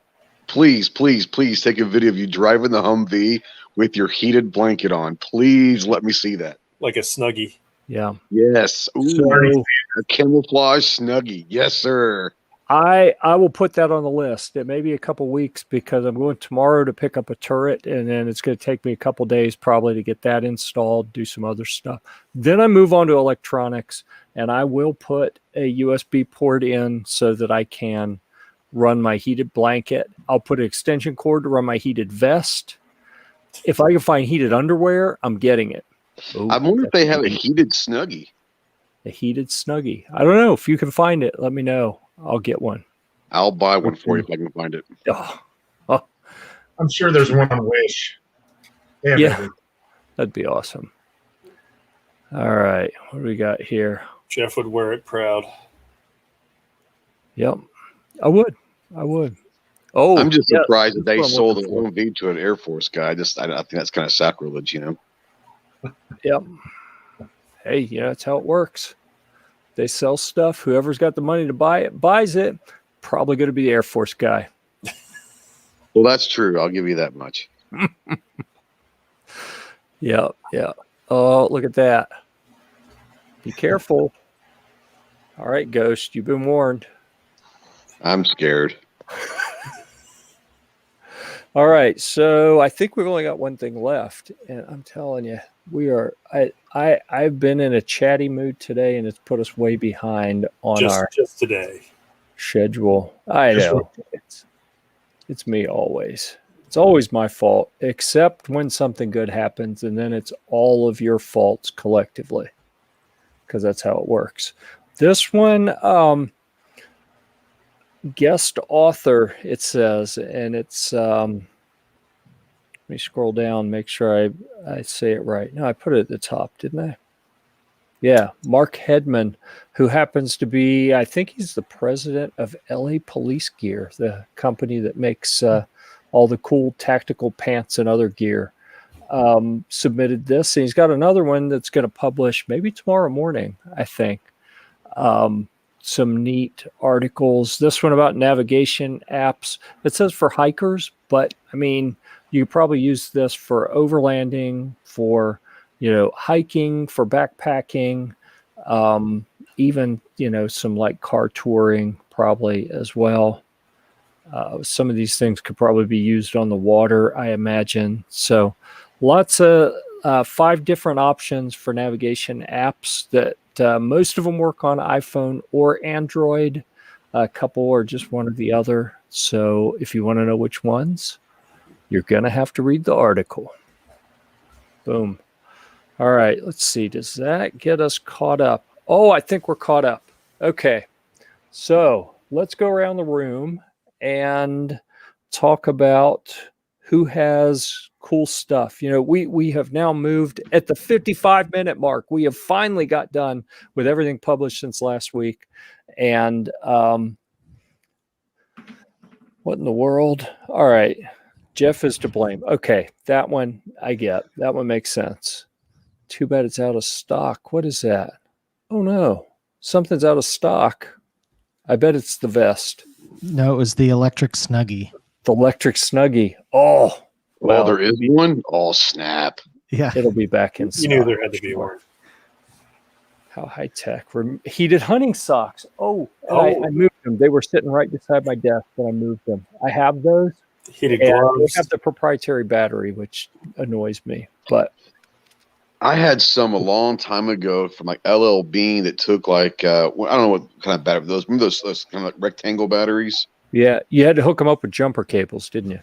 Please take a video of you driving the Humvee with your heated blanket on. Please let me see that. Like a Snuggie. Yeah. Yes. Ooh, So, a camouflage Snuggie. Yes, sir. I will put that on the list. It may be a couple weeks because I'm going tomorrow to pick up a turret, and then it's going to take me a couple days probably to get that installed, do some other stuff. Then I move on to electronics, and I will put a USB port in so that I can run my heated blanket. I'll put an extension cord to run my heated vest. If I can find heated underwear, I'm getting it. Ooh, I wonder if they have a heated Snuggie. A heated Snuggie. I don't know. If you can find it, let me know. I'll get one. I'll buy one for you if I can find it. Oh, I'm sure there's one on Wish. yeah, that'd be awesome. All right. What do we got here? Jeff would wear it proud. Yep. I would. Oh, I'm just surprised that they that's what I'm sold a looking for. Humvee to an Air Force guy. I think that's kind of sacrilege, you know. Yep. Hey, yeah, that's how it works. They sell stuff. Whoever's got the money to buy it buys it. Probably going to be the Air Force guy. Well, that's true. I'll give you that much. Yeah. Oh, look at that. Be careful. All right, Ghost, you've been warned. I'm scared. All right, so I think we've only got one thing left, and I'm telling you, we are. I've been in a chatty mood today, and it's put us way behind on our just today schedule. I know it's me always. It's always my fault, except when something good happens, and then it's all of your faults collectively, because that's how it works. This one, guest author, it says, and it's let me scroll down, make sure I say it right. No, I put it at the top, didn't I? Yeah, Mark Hedman, who happens to be, I think he's the president of LA Police Gear, the company that makes all the cool tactical pants and other gear. Submitted this, and he's got another one that's going to publish maybe tomorrow morning, I think. Some neat articles. This one about navigation apps. It says for hikers, but I mean, you probably use this for overlanding, for, you know, hiking, for backpacking, even, you know, some like car touring probably as well. Some of these things could probably be used on the water, I imagine. So lots of 5 different options for navigation apps that most of them work on iPhone or Android. A couple are just one or the other. So if you want to know which ones, you're going to have to read the article. Boom. All right, let's see. Does that get us caught up? Oh, I think we're caught up. Okay. So let's go around the room and talk about who has cool stuff. You know, we have now moved at the 55-minute mark. We have finally got done with everything published since last week. And what in the world? All right. Jeff is to blame. Okay. That one I get. That one makes sense. Too bad it's out of stock. What is that? Oh no. Something's out of stock. I bet it's the vest. No, it was the electric Snuggie. The electric Snuggie. Oh, Well, there is one. Oh, snap. Yeah. it'll be back in stock. You knew there had to be one. How high tech. Heated hunting socks. Oh, and I moved them. They were sitting right beside my desk when I moved them. I have those. Heated And they gloves. have the proprietary battery, which annoys me. But I had some a long time ago from like LL Bean that took like I don't know what kind of battery those. Remember those kind of like rectangle batteries? yeah, you had to hook them up with jumper cables, didn't you?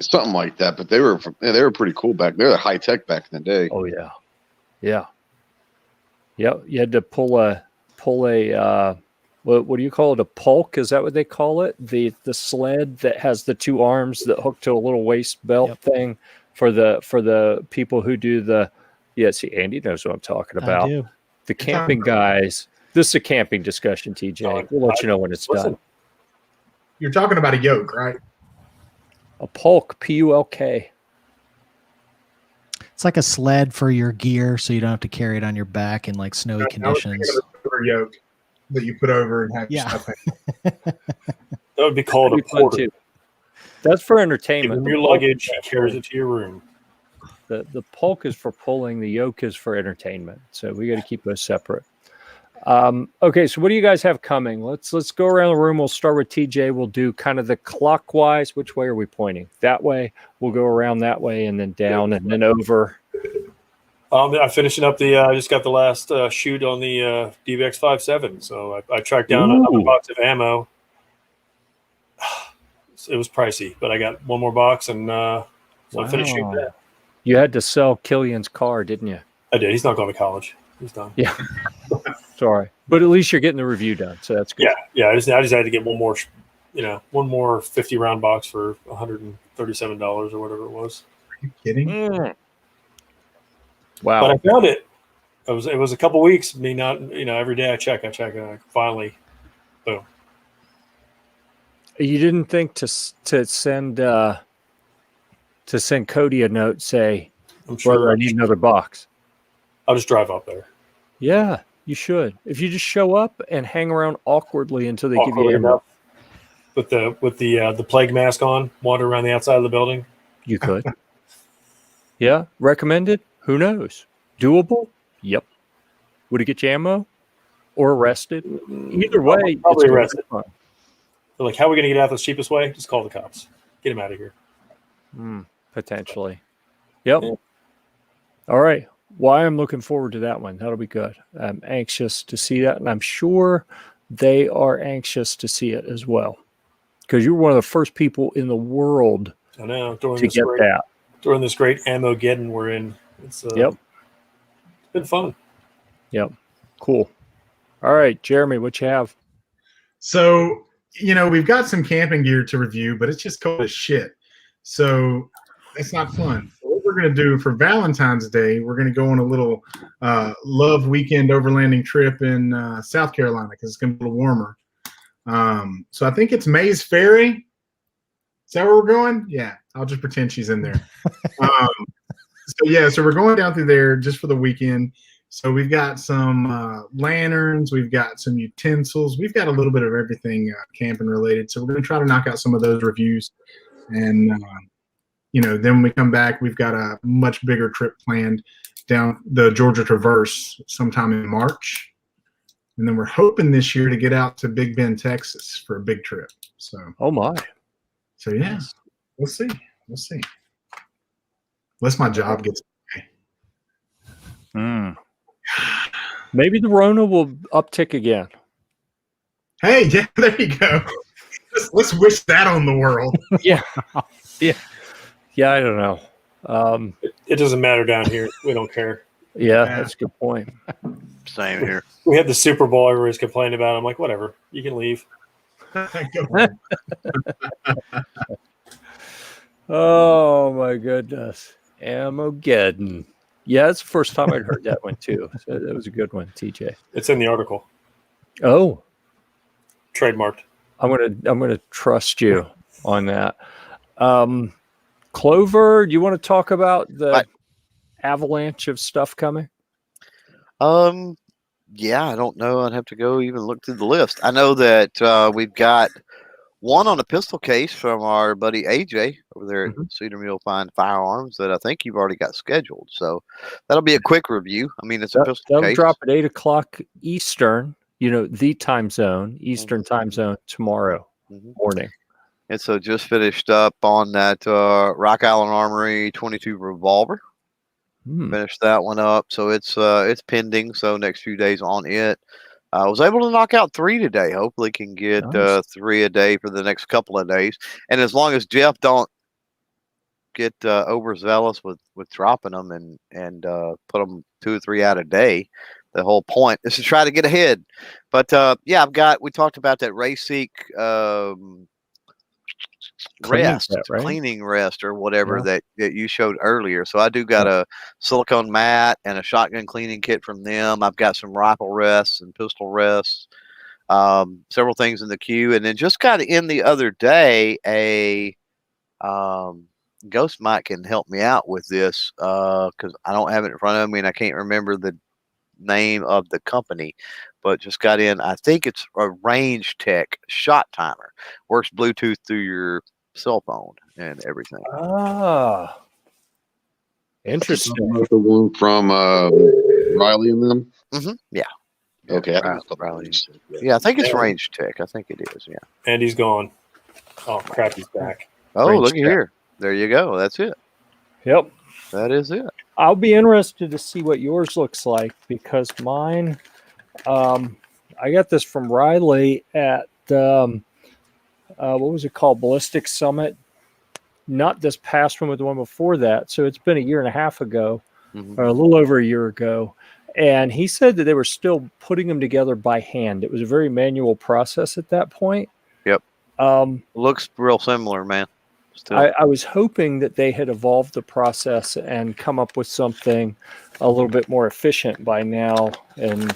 Something like that. But they were they were pretty cool back. They were high tech back in the day. Oh yeah, yeah. Yep. You had to pull a what do you call it? A pulk? Is that what they call it? The sled that has the two arms that hook to a little waist belt thing for the people who do the. Yeah, see, Andy knows what I'm talking about. I do. The camping guys. This is a camping discussion, TJ. We'll let you know when it's done. You're talking about a yoke, right? A pulk, P-U-L-K. It's like a sled for your gear, so you don't have to carry it on your back in like snowy conditions. A yoke that you put over and have your Yeah. stuff in. That would be called That'd a be fun, porter. too. That's for Give entertainment. him The your pulk luggage. is He carries it to your room. The pulk is for pulling. The yoke is for entertainment. So we got to keep those separate. Okay, so what do you guys have coming? Let's go around the room. We'll start with TJ. We'll do kind of the clockwise. Which way are we pointing? That way. We'll go around that way and then down and then over. I'm finishing up I just got the last shoot on the DBX57. So I tracked down another box of ammo. It was pricey, but I got one more box and so I finished shooting that. You had to sell Killian's car, didn't you? I did. He's not going to college. He's done. Yeah. Sorry. But at least you're getting the review done. So that's good. Yeah. I just had to get one more 50-round box for $137 or whatever it was. Are you kidding? Wow. But I found it. It was a couple weeks. Me not, every day I check, and I finally, boom. You didn't think to send Cody a note, say, I'm sure brother, I need another box. I'll just drive up there. Yeah, you should. If you just show up and hang around awkwardly until they give you Awkward ammo, enough. With the plague mask on, wander around the outside of the building. you could. Yeah, recommended? Who knows? Doable? Yep. Would it get you ammo or arrested? Either way, Probably it's arrested. fun. They're like, how are we going to get out the cheapest way? Just call the cops. Get him out of here. Potentially. Yep. Yeah. All right. Well, I am looking forward to that one. That'll be good. I'm anxious to see that, and I'm sure they are anxious to see it as well, because you're one of the first people in the world I know. to get that. During this great ammo-geddon we're in. It's Yep. It's been fun. Yep. Cool. All right, Jeremy, what you have? So, we've got some camping gear to review, but it's just cold as shit. So it's not fun. So what we're going to do for Valentine's Day, we're going to go on a little love weekend overlanding trip in South Carolina because it's going to be a little warmer. So I think it's Mays Ferry. Is that where we're going? Yeah, I'll just pretend she's in there. So we're going down through there just for the weekend. So we've got some lanterns, we've got some utensils, we've got a little bit of everything camping related. So we're going to try to knock out some of those reviews. And, then when we come back, we've got a much bigger trip planned down the Georgia Traverse sometime in March. And then we're hoping this year to get out to Big Bend, Texas for a big trip. So, Oh, my. yeah, we'll see. Unless my job gets Maybe the Rona will uptick again. Hey, yeah, there you go. Let's wish that on the world. Yeah. I don't know. It doesn't matter down here. We don't care. Yeah, that's a good point. Same here. We had the Super Bowl. Everybody's complaining about it. I'm like, whatever. You can leave. Go home. Oh my goodness. Ammogeddon. Yeah, it's the first time I'd heard that one too. So that was a good one, TJ. It's in the article. Oh, Trademarked. I'm gonna trust you on that. Clover, do you want to talk about the What? avalanche of stuff coming? Yeah, I don't know. I'd have to go even look through the list. I know that we've got one on a pistol case from our buddy AJ over there at Cedar Mill Fine Firearms that I think you've already got scheduled. So that'll be a quick review. I mean, it's a pistol That'll case. drop at 8:00 Eastern. The time zone, Eastern time zone tomorrow morning. And so just finished up on that Rock Island Armory 22 revolver. Finished that one up, so it's pending. So next few days on it. I was able to knock out 3 today. Hopefully can get Nice. 3 a day for the next couple of days. And as long as Jeff don't get overzealous with dropping them and put them 2 or 3 out a day, the whole point is to try to get ahead. But yeah, we talked about that Rayseek cleaning rest or whatever that you showed earlier. So I do got a silicone mat and a shotgun cleaning kit from them. I've got some rifle rests and pistol rests, several things in the queue, and then just got in the other day a Ghost Mike can help me out with this because I don't have it in front of me and I can't remember the name of the company, but just got in. I think it's a Range Tech shot timer. Works Bluetooth through your cell phone and everything. Ah, interesting. The one from Riley and them. Yeah. Okay. Riley. Yeah, I think it's Range Tech. I think it is. Yeah. And he's gone. Oh crap, he's back. Oh, Range look Tech. here. There you go. That's it. Yep. That is it. I'll be interested to see what yours looks like because mine, I got this from Riley at what was it called? Ballistic Summit. Not this past one, but the one before that. So it's been a year and a half ago, or a little over a year ago. And he said that they were still putting them together by hand. It was a very manual process at that point. Yep. Looks real similar, man. I was hoping that they had evolved the process and come up with something a little bit more efficient by now. And,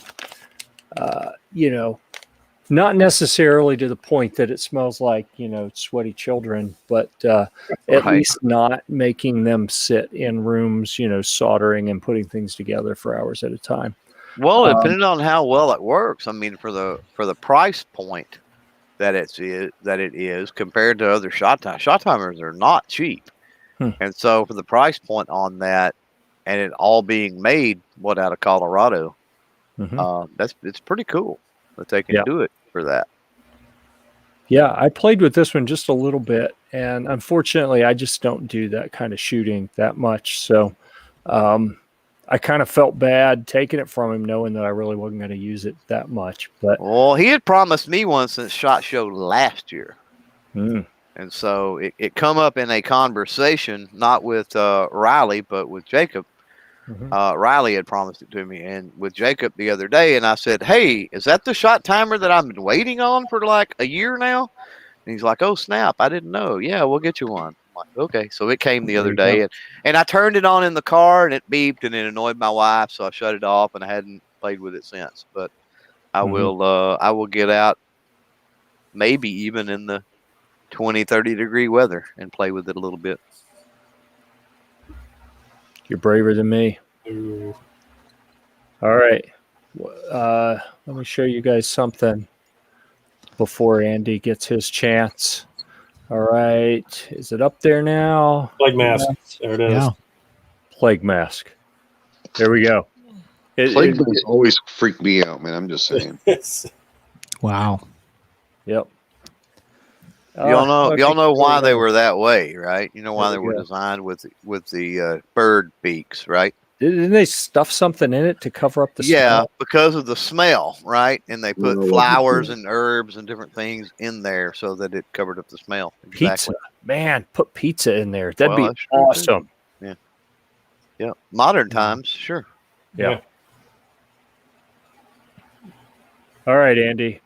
not necessarily to the point that it smells like, sweaty children, but at least not making them sit in rooms, soldering and putting things together for hours at a time. Well, depending on how well it works, I mean, for the price point that it is compared to other shot timers are not cheap. And so for the price point on that and it all being made out of Colorado, it's pretty cool that they can do it for that. Yeah, I played with this one just a little bit, and unfortunately I just don't do that kind of shooting that much. So I kind of felt bad taking it from him, knowing that I really wasn't going to use it that much. But he had promised me one since SHOT Show last year. And so it come up in a conversation, not with Riley, but with Jacob. Riley had promised it to me, and with Jacob the other day, and I said, "Hey, is that the shot timer that I've been waiting on for like a year now?" And he's like, "Oh snap, I didn't know. Yeah, we'll get you one." I'm like, okay, so it came the other day, and I turned it on in the car, and it beeped, and it annoyed my wife, so I shut it off, and I hadn't played with it since. But I will get out, maybe even in the 20, 30 degree weather, and play with it a little bit. You're braver than me. Ooh. All right. Let me show you guys something before Andy gets his chance. All right. Is it up there now? Plague mask. There it is. Yeah. Plague mask. There we go. Plague mask always freak me out, man. I'm just saying. Wow. Yep. Y'all know why they were that way, right? You know why they were designed with the bird beaks, right? Didn't they stuff something in it to cover up the smell? Yeah, because of the smell, right? And they put flowers and herbs and different things in there so that it covered up the smell. Exactly. Pizza. Man, put pizza in there. That'd be awesome. Yeah. Modern times, sure. Yeah. All right, Andy.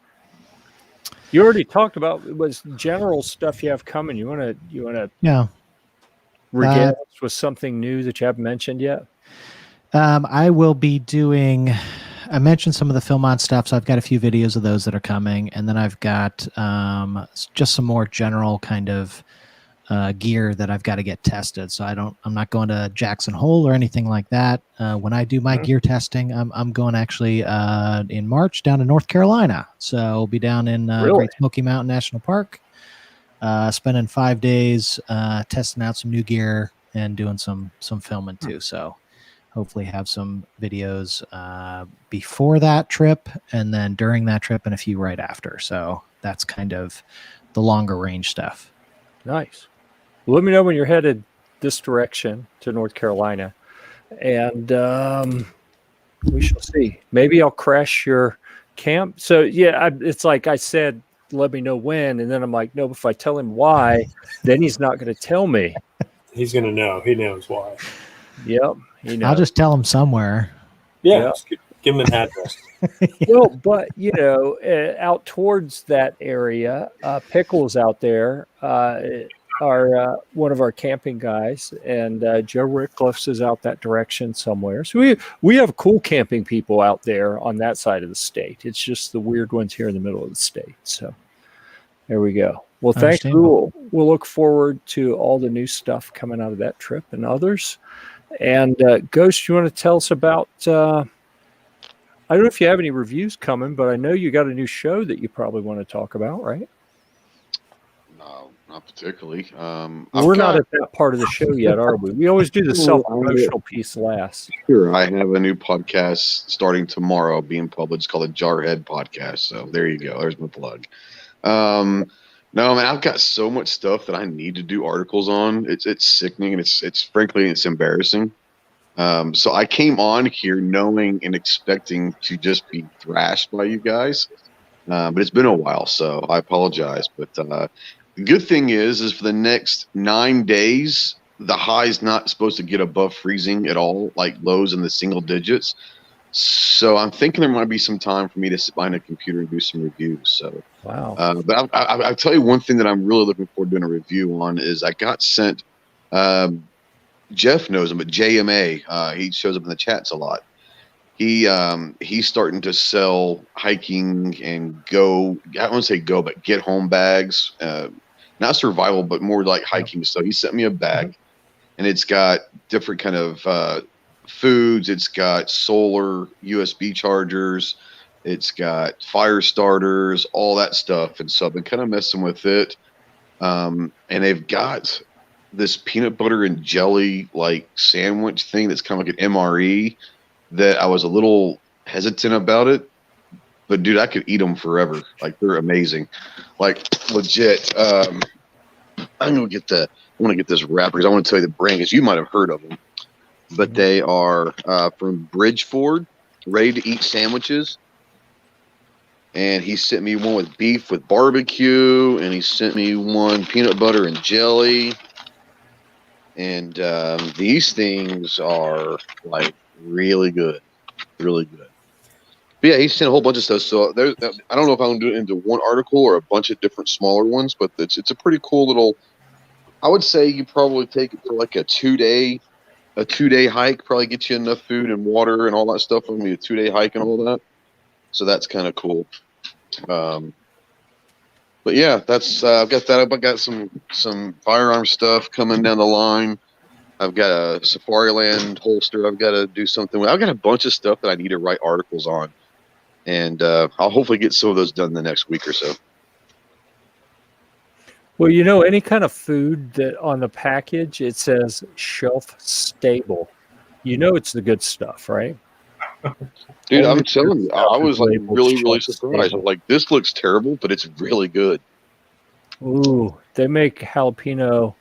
You already talked about was general stuff you have coming. You want to Yeah. regale us with something new that you haven't mentioned yet? I will be doing. I mentioned some of the film on stuff, so I've got a few videos of those that are coming, and then I've got just some more general kind of gear that I've got to get tested. So I'm not going to Jackson Hole or anything like that. When I do my gear testing, I'm going actually in March down to North Carolina. So I'll be down in Great Smoky Mountain National Park, spending 5 days testing out some new gear and doing some filming too. So hopefully have some videos before that trip and then during that trip and a few right after. So that's kind of the longer range stuff. Nice. Well, let me know when you're headed this direction to North Carolina, and we shall see. Maybe I'll crash your camp. So yeah, it's like I said, let me know when, and then I'm like, no, if I tell him why, then he's not going to tell me. He's going to know. He knows why. Yep. He knows. I'll just tell him somewhere. Yeah. Yep. Give him an address. Well, but out towards that area, Pickles out there are one of our camping guys, and Joe Rickliffs is out that direction somewhere. So we have cool camping people out there on that side of the state. It's just the weird ones here in the middle of the state. So there we go. Well, thanks. We'll look forward to all the new stuff coming out of that trip and others. And Ghost, you want to tell us about? I don't know if you have any reviews coming, but I know you got a new show that you probably want to talk about, right? No, not particularly. We're not at that part of the show yet, are we? We always do the self-promotional piece last. Sure. I have a new podcast starting tomorrow being published. It's called the Jarhead Podcast. So there you go. There's my plug. No, man, I've got so much stuff that I need to do articles on. It's sickening, and it's frankly, it's embarrassing. So I came on here knowing and expecting to just be thrashed by you guys. But it's been a while, so I apologize. But the good thing is for the next 9 days, the high's not supposed to get above freezing at all, like lows in the single digits. So I'm thinking there might be some time for me to sit behind a computer and do some reviews. So wow. But I'll tell you one thing that I'm really looking forward to doing a review on is I got sent Jeff knows him, but JMA, he shows up in the chats a lot. He's starting to sell hiking and I don't want to say go, but get home bags, not survival, but more like hiking stuff. He sent me a bag, and it's got different kind of foods. It's got solar USB chargers. It's got fire starters, all that stuff. And so I've been kind of messing with it. And they've got this peanut butter and jelly like sandwich thing that's kind of like an MRE that I was a little hesitant about it, but dude, I could eat them forever. Like they're amazing, like legit. I'm gonna get I want to get this wrapper because I want to tell you the brand because you might have heard of them, but they are from Bridgeford, ready to eat sandwiches. And he sent me one with beef with barbecue, and he sent me one peanut butter and jelly. And these things are like really good, really good. But yeah, he sent a whole bunch of stuff. So I don't know if I'm gonna do it into one article or a bunch of different smaller ones, but it's a pretty cool little. I would say you probably take it for like a 2-day hike. Probably get you enough food and water and all that stuff. I mean, a 2-day hike and all that. So that's kind of cool. But yeah, that's I've got that. I've got some firearm stuff coming down the line. I've got a Safariland holster. I've got to do something with. I've got a bunch of stuff that I need to write articles on, and I'll hopefully get some of those done the next week or so. Well, any kind of food that on the package it says shelf stable, it's the good stuff, right? Dude, I'm telling you, I was like really surprised. I'm like, this looks terrible, but it's really good. Ooh, they make jalapeno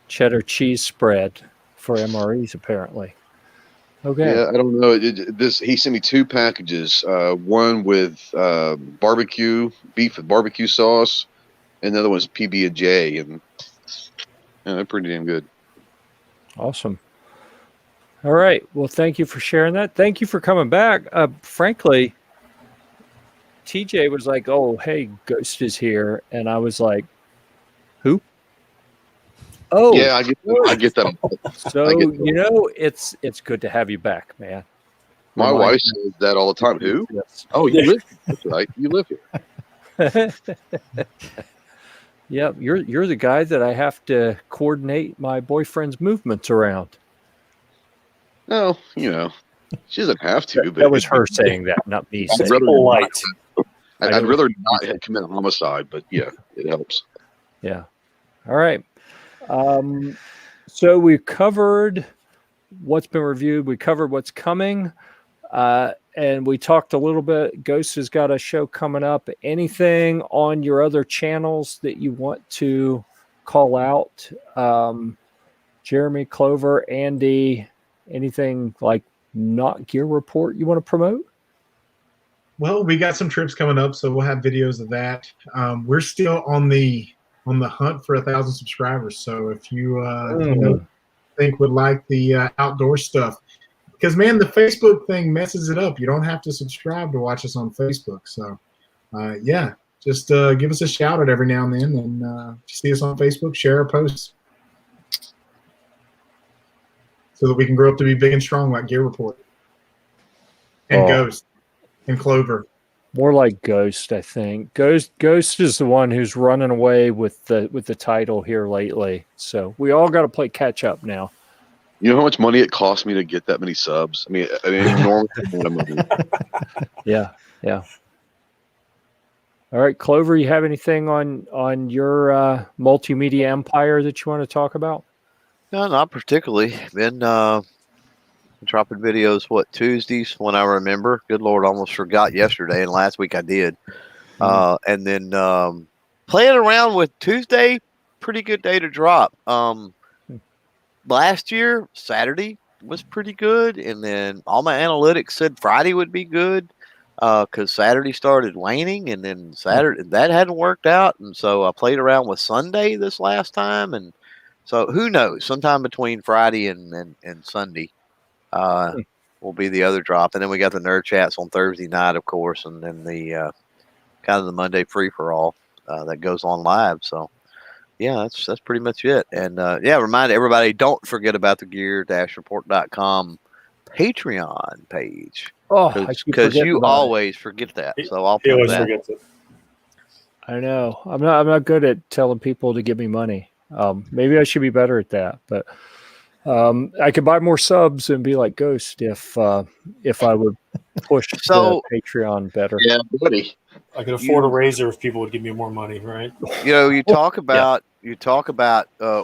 cheddar cheese spread for MREs apparently. Okay. Yeah, I don't know. He sent me 2 packages. One with barbecue beef with barbecue sauce, and the other one's PB&J, and they're pretty damn good. Awesome. All right. Well, thank you for sharing that. Thank you for coming back. Frankly, TJ was like, "Oh, hey, Ghost is here," and I was like, "Who?" Oh, Yeah, I get that. so I get that. it's good to have you back, man. My Remind wife me says that all the time. Who? Yes. Oh, you live here. That's right. You live here. Yep, you're the guy that I have to coordinate my boyfriend's movements around. No, she doesn't have to. But That was her saying that, not me I'd saying. rather Olight. I'd rather not commit homicide, but yeah, it helps. Yeah. All right. So we covered what's been reviewed. We covered what's coming. And we talked a little bit. Ghost has got a show coming up. Anything on your other channels that you want to call out? Jeremy, Clover, Andy, anything like not Gear Report you want to promote? Well, we got some trips coming up, so we'll have videos of that. We're still on the hunt for 1,000 subscribers. So if you think would like the outdoor stuff, because man, the Facebook thing messes it up. You don't have to subscribe to watch us on Facebook. So yeah, just give us a shout out every now and then, and if you see us on Facebook, share our posts so that we can grow up to be big and strong like Gear Report and Ghost and Clover. More like Ghost, I think. Ghost is the one who's running away with the title here lately. So we all got to play catch up now. You know how much money it cost me to get that many subs? I mean, an enormous amount of money. Yeah. All right, Clover, you have anything on your multimedia empire that you want to talk about? No, not particularly. Been dropping videos, Tuesdays when I remember. Good Lord, almost forgot yesterday, and last week I did. And then playing around with Tuesday, pretty good day to drop. Last year, Saturday was pretty good, and then all my analytics said Friday would be good because Saturday started waning, and then Saturday that hadn't worked out, and so I played around with Sunday this last time, and so who knows? Sometime between Friday and Sunday will be the other drop, and then we got the nerd chats on Thursday night, of course, and then the kind of the Monday free for all that goes on live. So yeah, that's pretty much it. And yeah, remind everybody, don't forget about the Gear-Report.com Patreon page. Oh, because you always forget that. So I'll put that. Forgets it. I know. I'm not good at telling people to give me money. Maybe I should be better at that. But I could buy more subs and be like Ghost if I would push the Patreon better. Yeah, buddy. I could afford a razor if people would give me more money, right? You talk about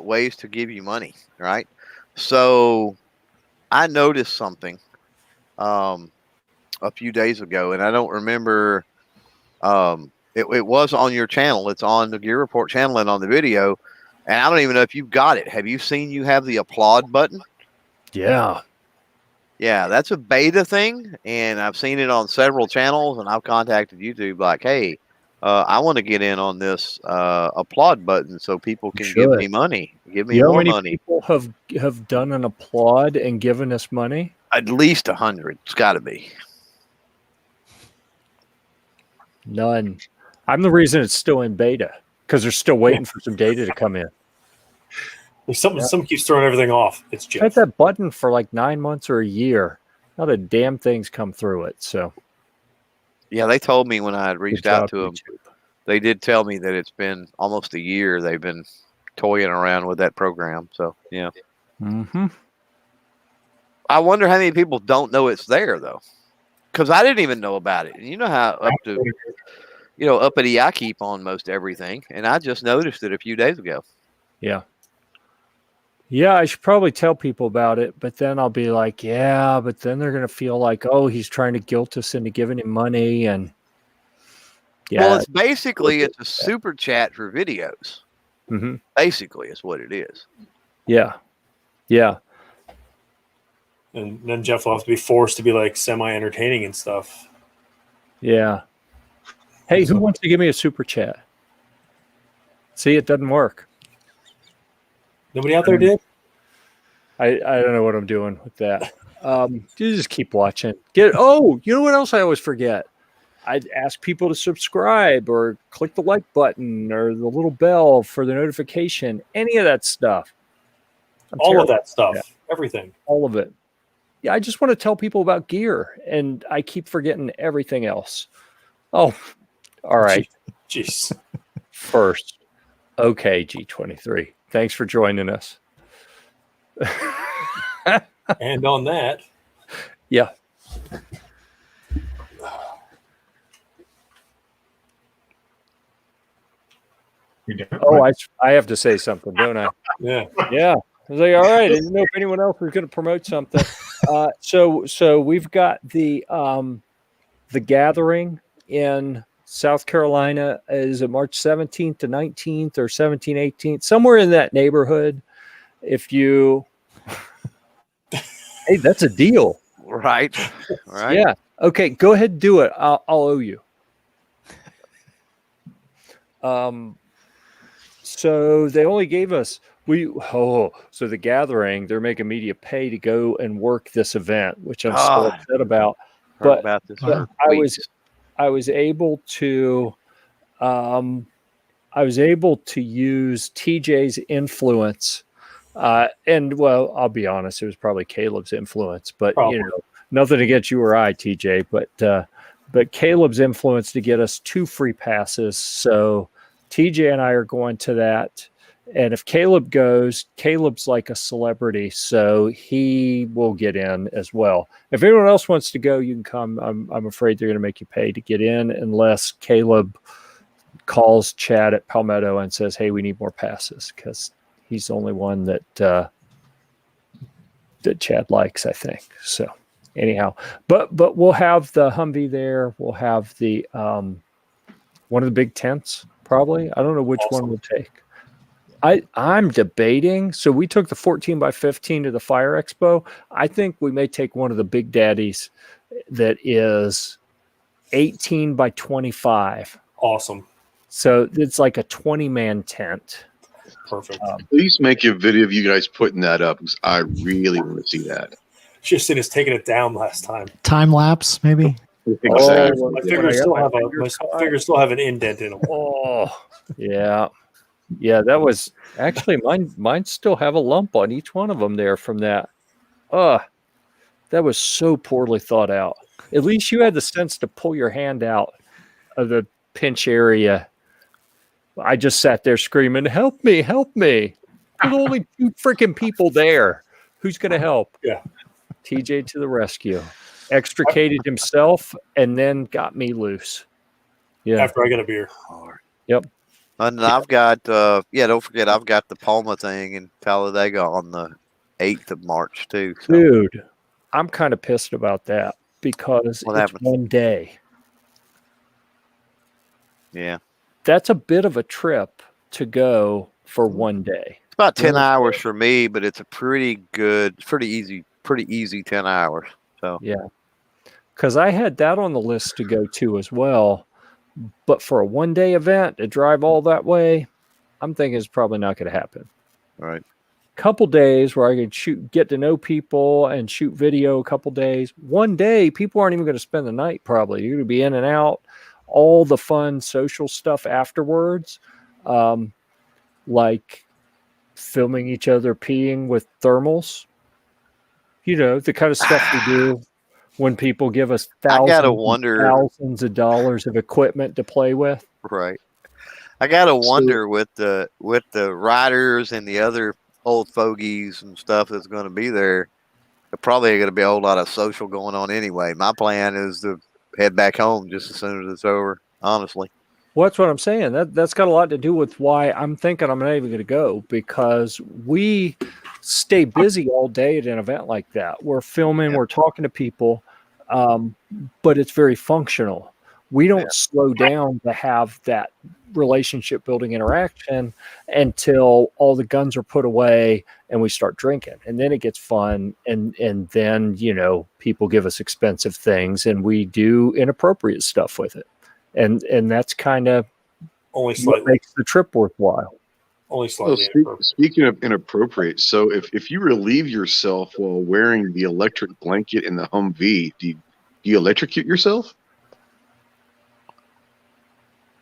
ways to give you money, right? So I noticed something a few days ago, and I don't remember. It was on your channel. It's on the Gear Report channel and on the video. And I don't even know if you've got it. Have you seen you have the applaud button? Yeah. Yeah, that's a beta thing, and I've seen it on several channels, and I've contacted YouTube like, hey, I want to get in on this applaud button so people can give me money. Give me more money. People have done an applaud and given us money? At least 100. It's got to be. None. I'm the reason it's still in beta because they're still waiting for some data to come in. Some keeps throwing everything off. It's Jeff. I had that button for like 9 months or a year. Not a damn thing's come through it. So, yeah, they told me when I had reached out to them, they did tell me that it's been almost a year they've been toying around with that program. So, yeah. Mm-hmm. I wonder how many people don't know it's there though, because I didn't even know about it. And you know how uppity I keep on most everything, and I just noticed it a few days ago. Yeah. Yeah, I should probably tell people about it, but then I'll be like, yeah, but then they're going to feel like, oh, he's trying to guilt us into giving him money. And yeah. Well, it's a super chat for videos. Mm-hmm. Basically, is what it is. Yeah. Yeah. And then Jeff will have to be forced to be like semi-entertaining and stuff. Yeah. Hey, who wants to give me a super chat? See, it doesn't work. Nobody out there did? I don't know what I'm doing with that. You just keep watching. You know what else I always forget? I'd ask people to subscribe or click the like button or the little bell for the notification. Any of that stuff. All of that stuff. Yeah. Everything. All of it. Yeah, I just want to tell people about gear, and I keep forgetting everything else. Oh, all right. Jeez. First, okay, G23. Thanks for joining us. And on that. Yeah. Oh, I have to say something, don't I? Yeah. Yeah. I was like, all right. I didn't know if anyone else was going to promote something. So we've got the gathering in South Carolina. Is it March 17th to 19th or 17th, 18th, somewhere in that neighborhood? If you, hey, that's a deal, right? Yeah. Okay, go ahead and do it. I'll owe you. So they only gave us so the gathering, they're making media pay to go and work this event, which I'm so upset about. But about this I was able to use TJ's influence, and well, I'll be honest, it was probably Caleb's influence, but you know, nothing against you or I, TJ, but Caleb's influence to get us 2 free passes. So TJ and I are going to that. And if Caleb goes, Caleb's like a celebrity, so he will get in as well. If anyone else wants to go, you can come. I'm afraid they're going to make you pay to get in unless Caleb calls Chad at Palmetto and says, hey, we need more passes, because he's the only one that Chad likes, I think. So anyhow, but we'll have the Humvee there. We'll have the one of the big tents, probably. I don't know which one we'll take. I'm debating. So we took the 14x15 to the Fire Expo. I think we may take one of the big daddies that is 18x25. Awesome. So it's like a 20-man tent. Perfect. Please make a video of you guys putting that up, because I really want to see that. Just seen us taking it down last time. Time lapse, maybe. Exactly. My fingers still have an indent in them. Oh, yeah. Yeah, that was actually mine still have a lump on each one of them there from that. That was so poorly thought out. At least you had the sense to pull your hand out of the pinch area. I just sat there screaming, help me, help me. There's only 2 freaking people there. Who's going to help? Yeah. TJ to the rescue. Extricated himself and then got me loose. Yeah. After I got a beer. Yep. And I've got, don't forget, I've got the Palma thing in Talladega on the 8th of March, too. So. Dude, I'm kind of pissed about that because it's one day. Yeah. That's a bit of a trip to go for one day. It's about 10 hours for me, but it's a pretty easy 10 hours. So yeah. Because I had that on the list to go to as well. But for a one-day event to drive all that way, I'm thinking it's probably not going to happen. All right. Couple days where I could get to know people and shoot video a couple days. One day, people aren't even going to spend the night probably. You're going to be in and out. All the fun social stuff afterwards, like filming each other peeing with thermals. You know, the kind of stuff we do when people give us thousands of dollars of equipment to play with. Right. I gotta wonder with the riders and the other old fogies and stuff that's going to be there. There's probably going to be a whole lot of social going on anyway. My plan is to head back home just as soon as it's over. Honestly. Well, that's what I'm saying. That's got a lot to do with why I'm thinking I'm not even going to go, because we stay busy all day at an event like that. We're filming, we're talking to people, but it's very functional. We don't slow down to have that relationship building interaction until all the guns are put away and we start drinking, and then it gets fun. And then, you know, people give us expensive things and we do inappropriate stuff with it. And that's kind of only slightly what makes the trip worthwhile. Only slightly. Speaking of inappropriate, so if you relieve yourself while wearing the electric blanket in the Humvee, do you electrocute yourself?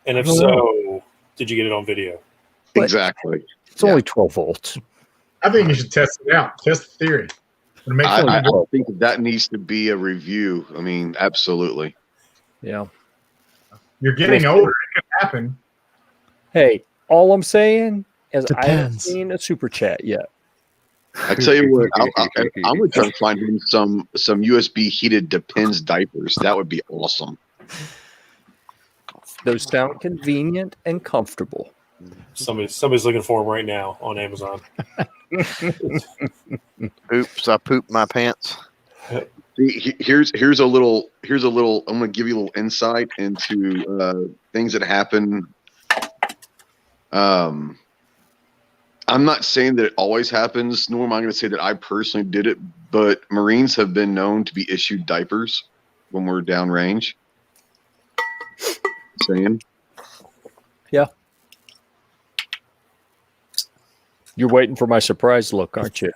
And if so, did you get it on video? But- Exactly. It's only 12 volts. I think you should test it out. Test the theory. And make sure I you think that needs to be a review. I mean, absolutely. Yeah. you're getting older. It could happen. Hey, all I'm saying is I haven't Depends. seen a super chat yet. I tell you what, I'm going to try to find him some USB heated Depends diapers. That would be awesome. Those sound convenient and comfortable. Somebody's looking for them right now on Amazon. Oops, I pooped my pants. See, here's a little. I'm going to give you a little insight into things that happen. I'm not saying that it always happens, nor am I going to say that I personally did it, but Marines have been known to be issued diapers when we're downrange. Saying. Yeah. You're waiting for my surprise look, aren't you?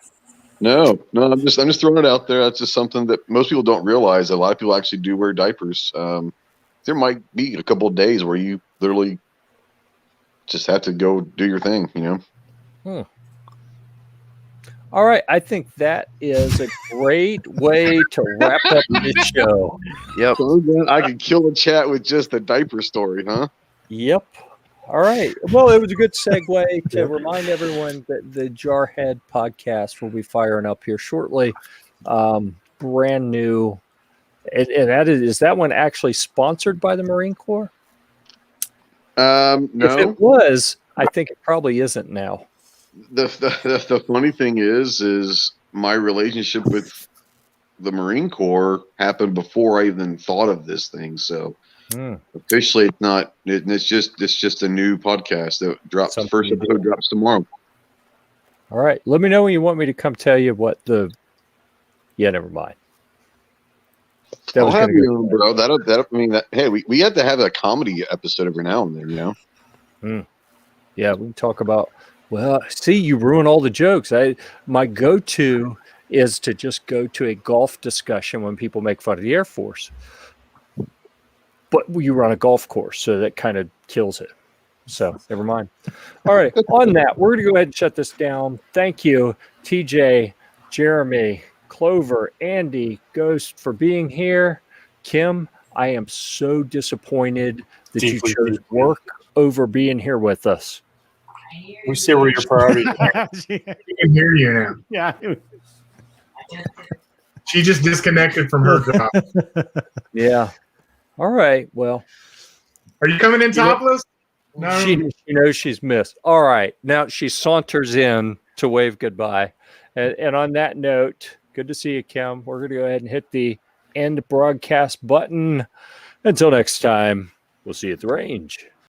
No, I'm just throwing it out there. That's just something that most people don't realize. A lot of people actually do wear diapers. There might be a couple of days where you literally just have to go do your thing, All right. I think that is a great way to wrap up this show. Yep. So I could kill the chat with just the diaper story, huh? Yep. All right. Well, it was a good segue to remind everyone that the Jarhead podcast will be firing up here shortly. Brand new. And that is that one actually sponsored by the Marine Corps? No. If it was, I think it probably isn't now. The funny thing is my relationship with the Marine Corps happened before I even thought of this thing. So officially, it's not. It's just a new podcast that drops. The first episode drops tomorrow. All right. Let me know when you want me to come tell you what the. Yeah, never mind. I'll have you on, bro. Hey, we have to have a comedy episode every now and then, Yeah, we can talk about. Well, see, you ruin all the jokes. My go-to is to just go to a golf discussion when people make fun of the Air Force. But you run a golf course, so that kind of kills it. So never mind. All right. On that, we're going to go ahead and shut this down. Thank you, TJ, Jeremy, Clover, Andy, Ghost, for being here. Kim, I am so disappointed that you chose work over being here with us. We see where your priority. She can hear you now. Yeah. She just disconnected from her job. Yeah. All right. Well, Are you coming in topless? No. she knows she's missed. All right. Now she saunters in to wave goodbye. And on that note, good to see you, Kim. We're going to go ahead and hit the end broadcast button. Until next time, we'll see you at the range.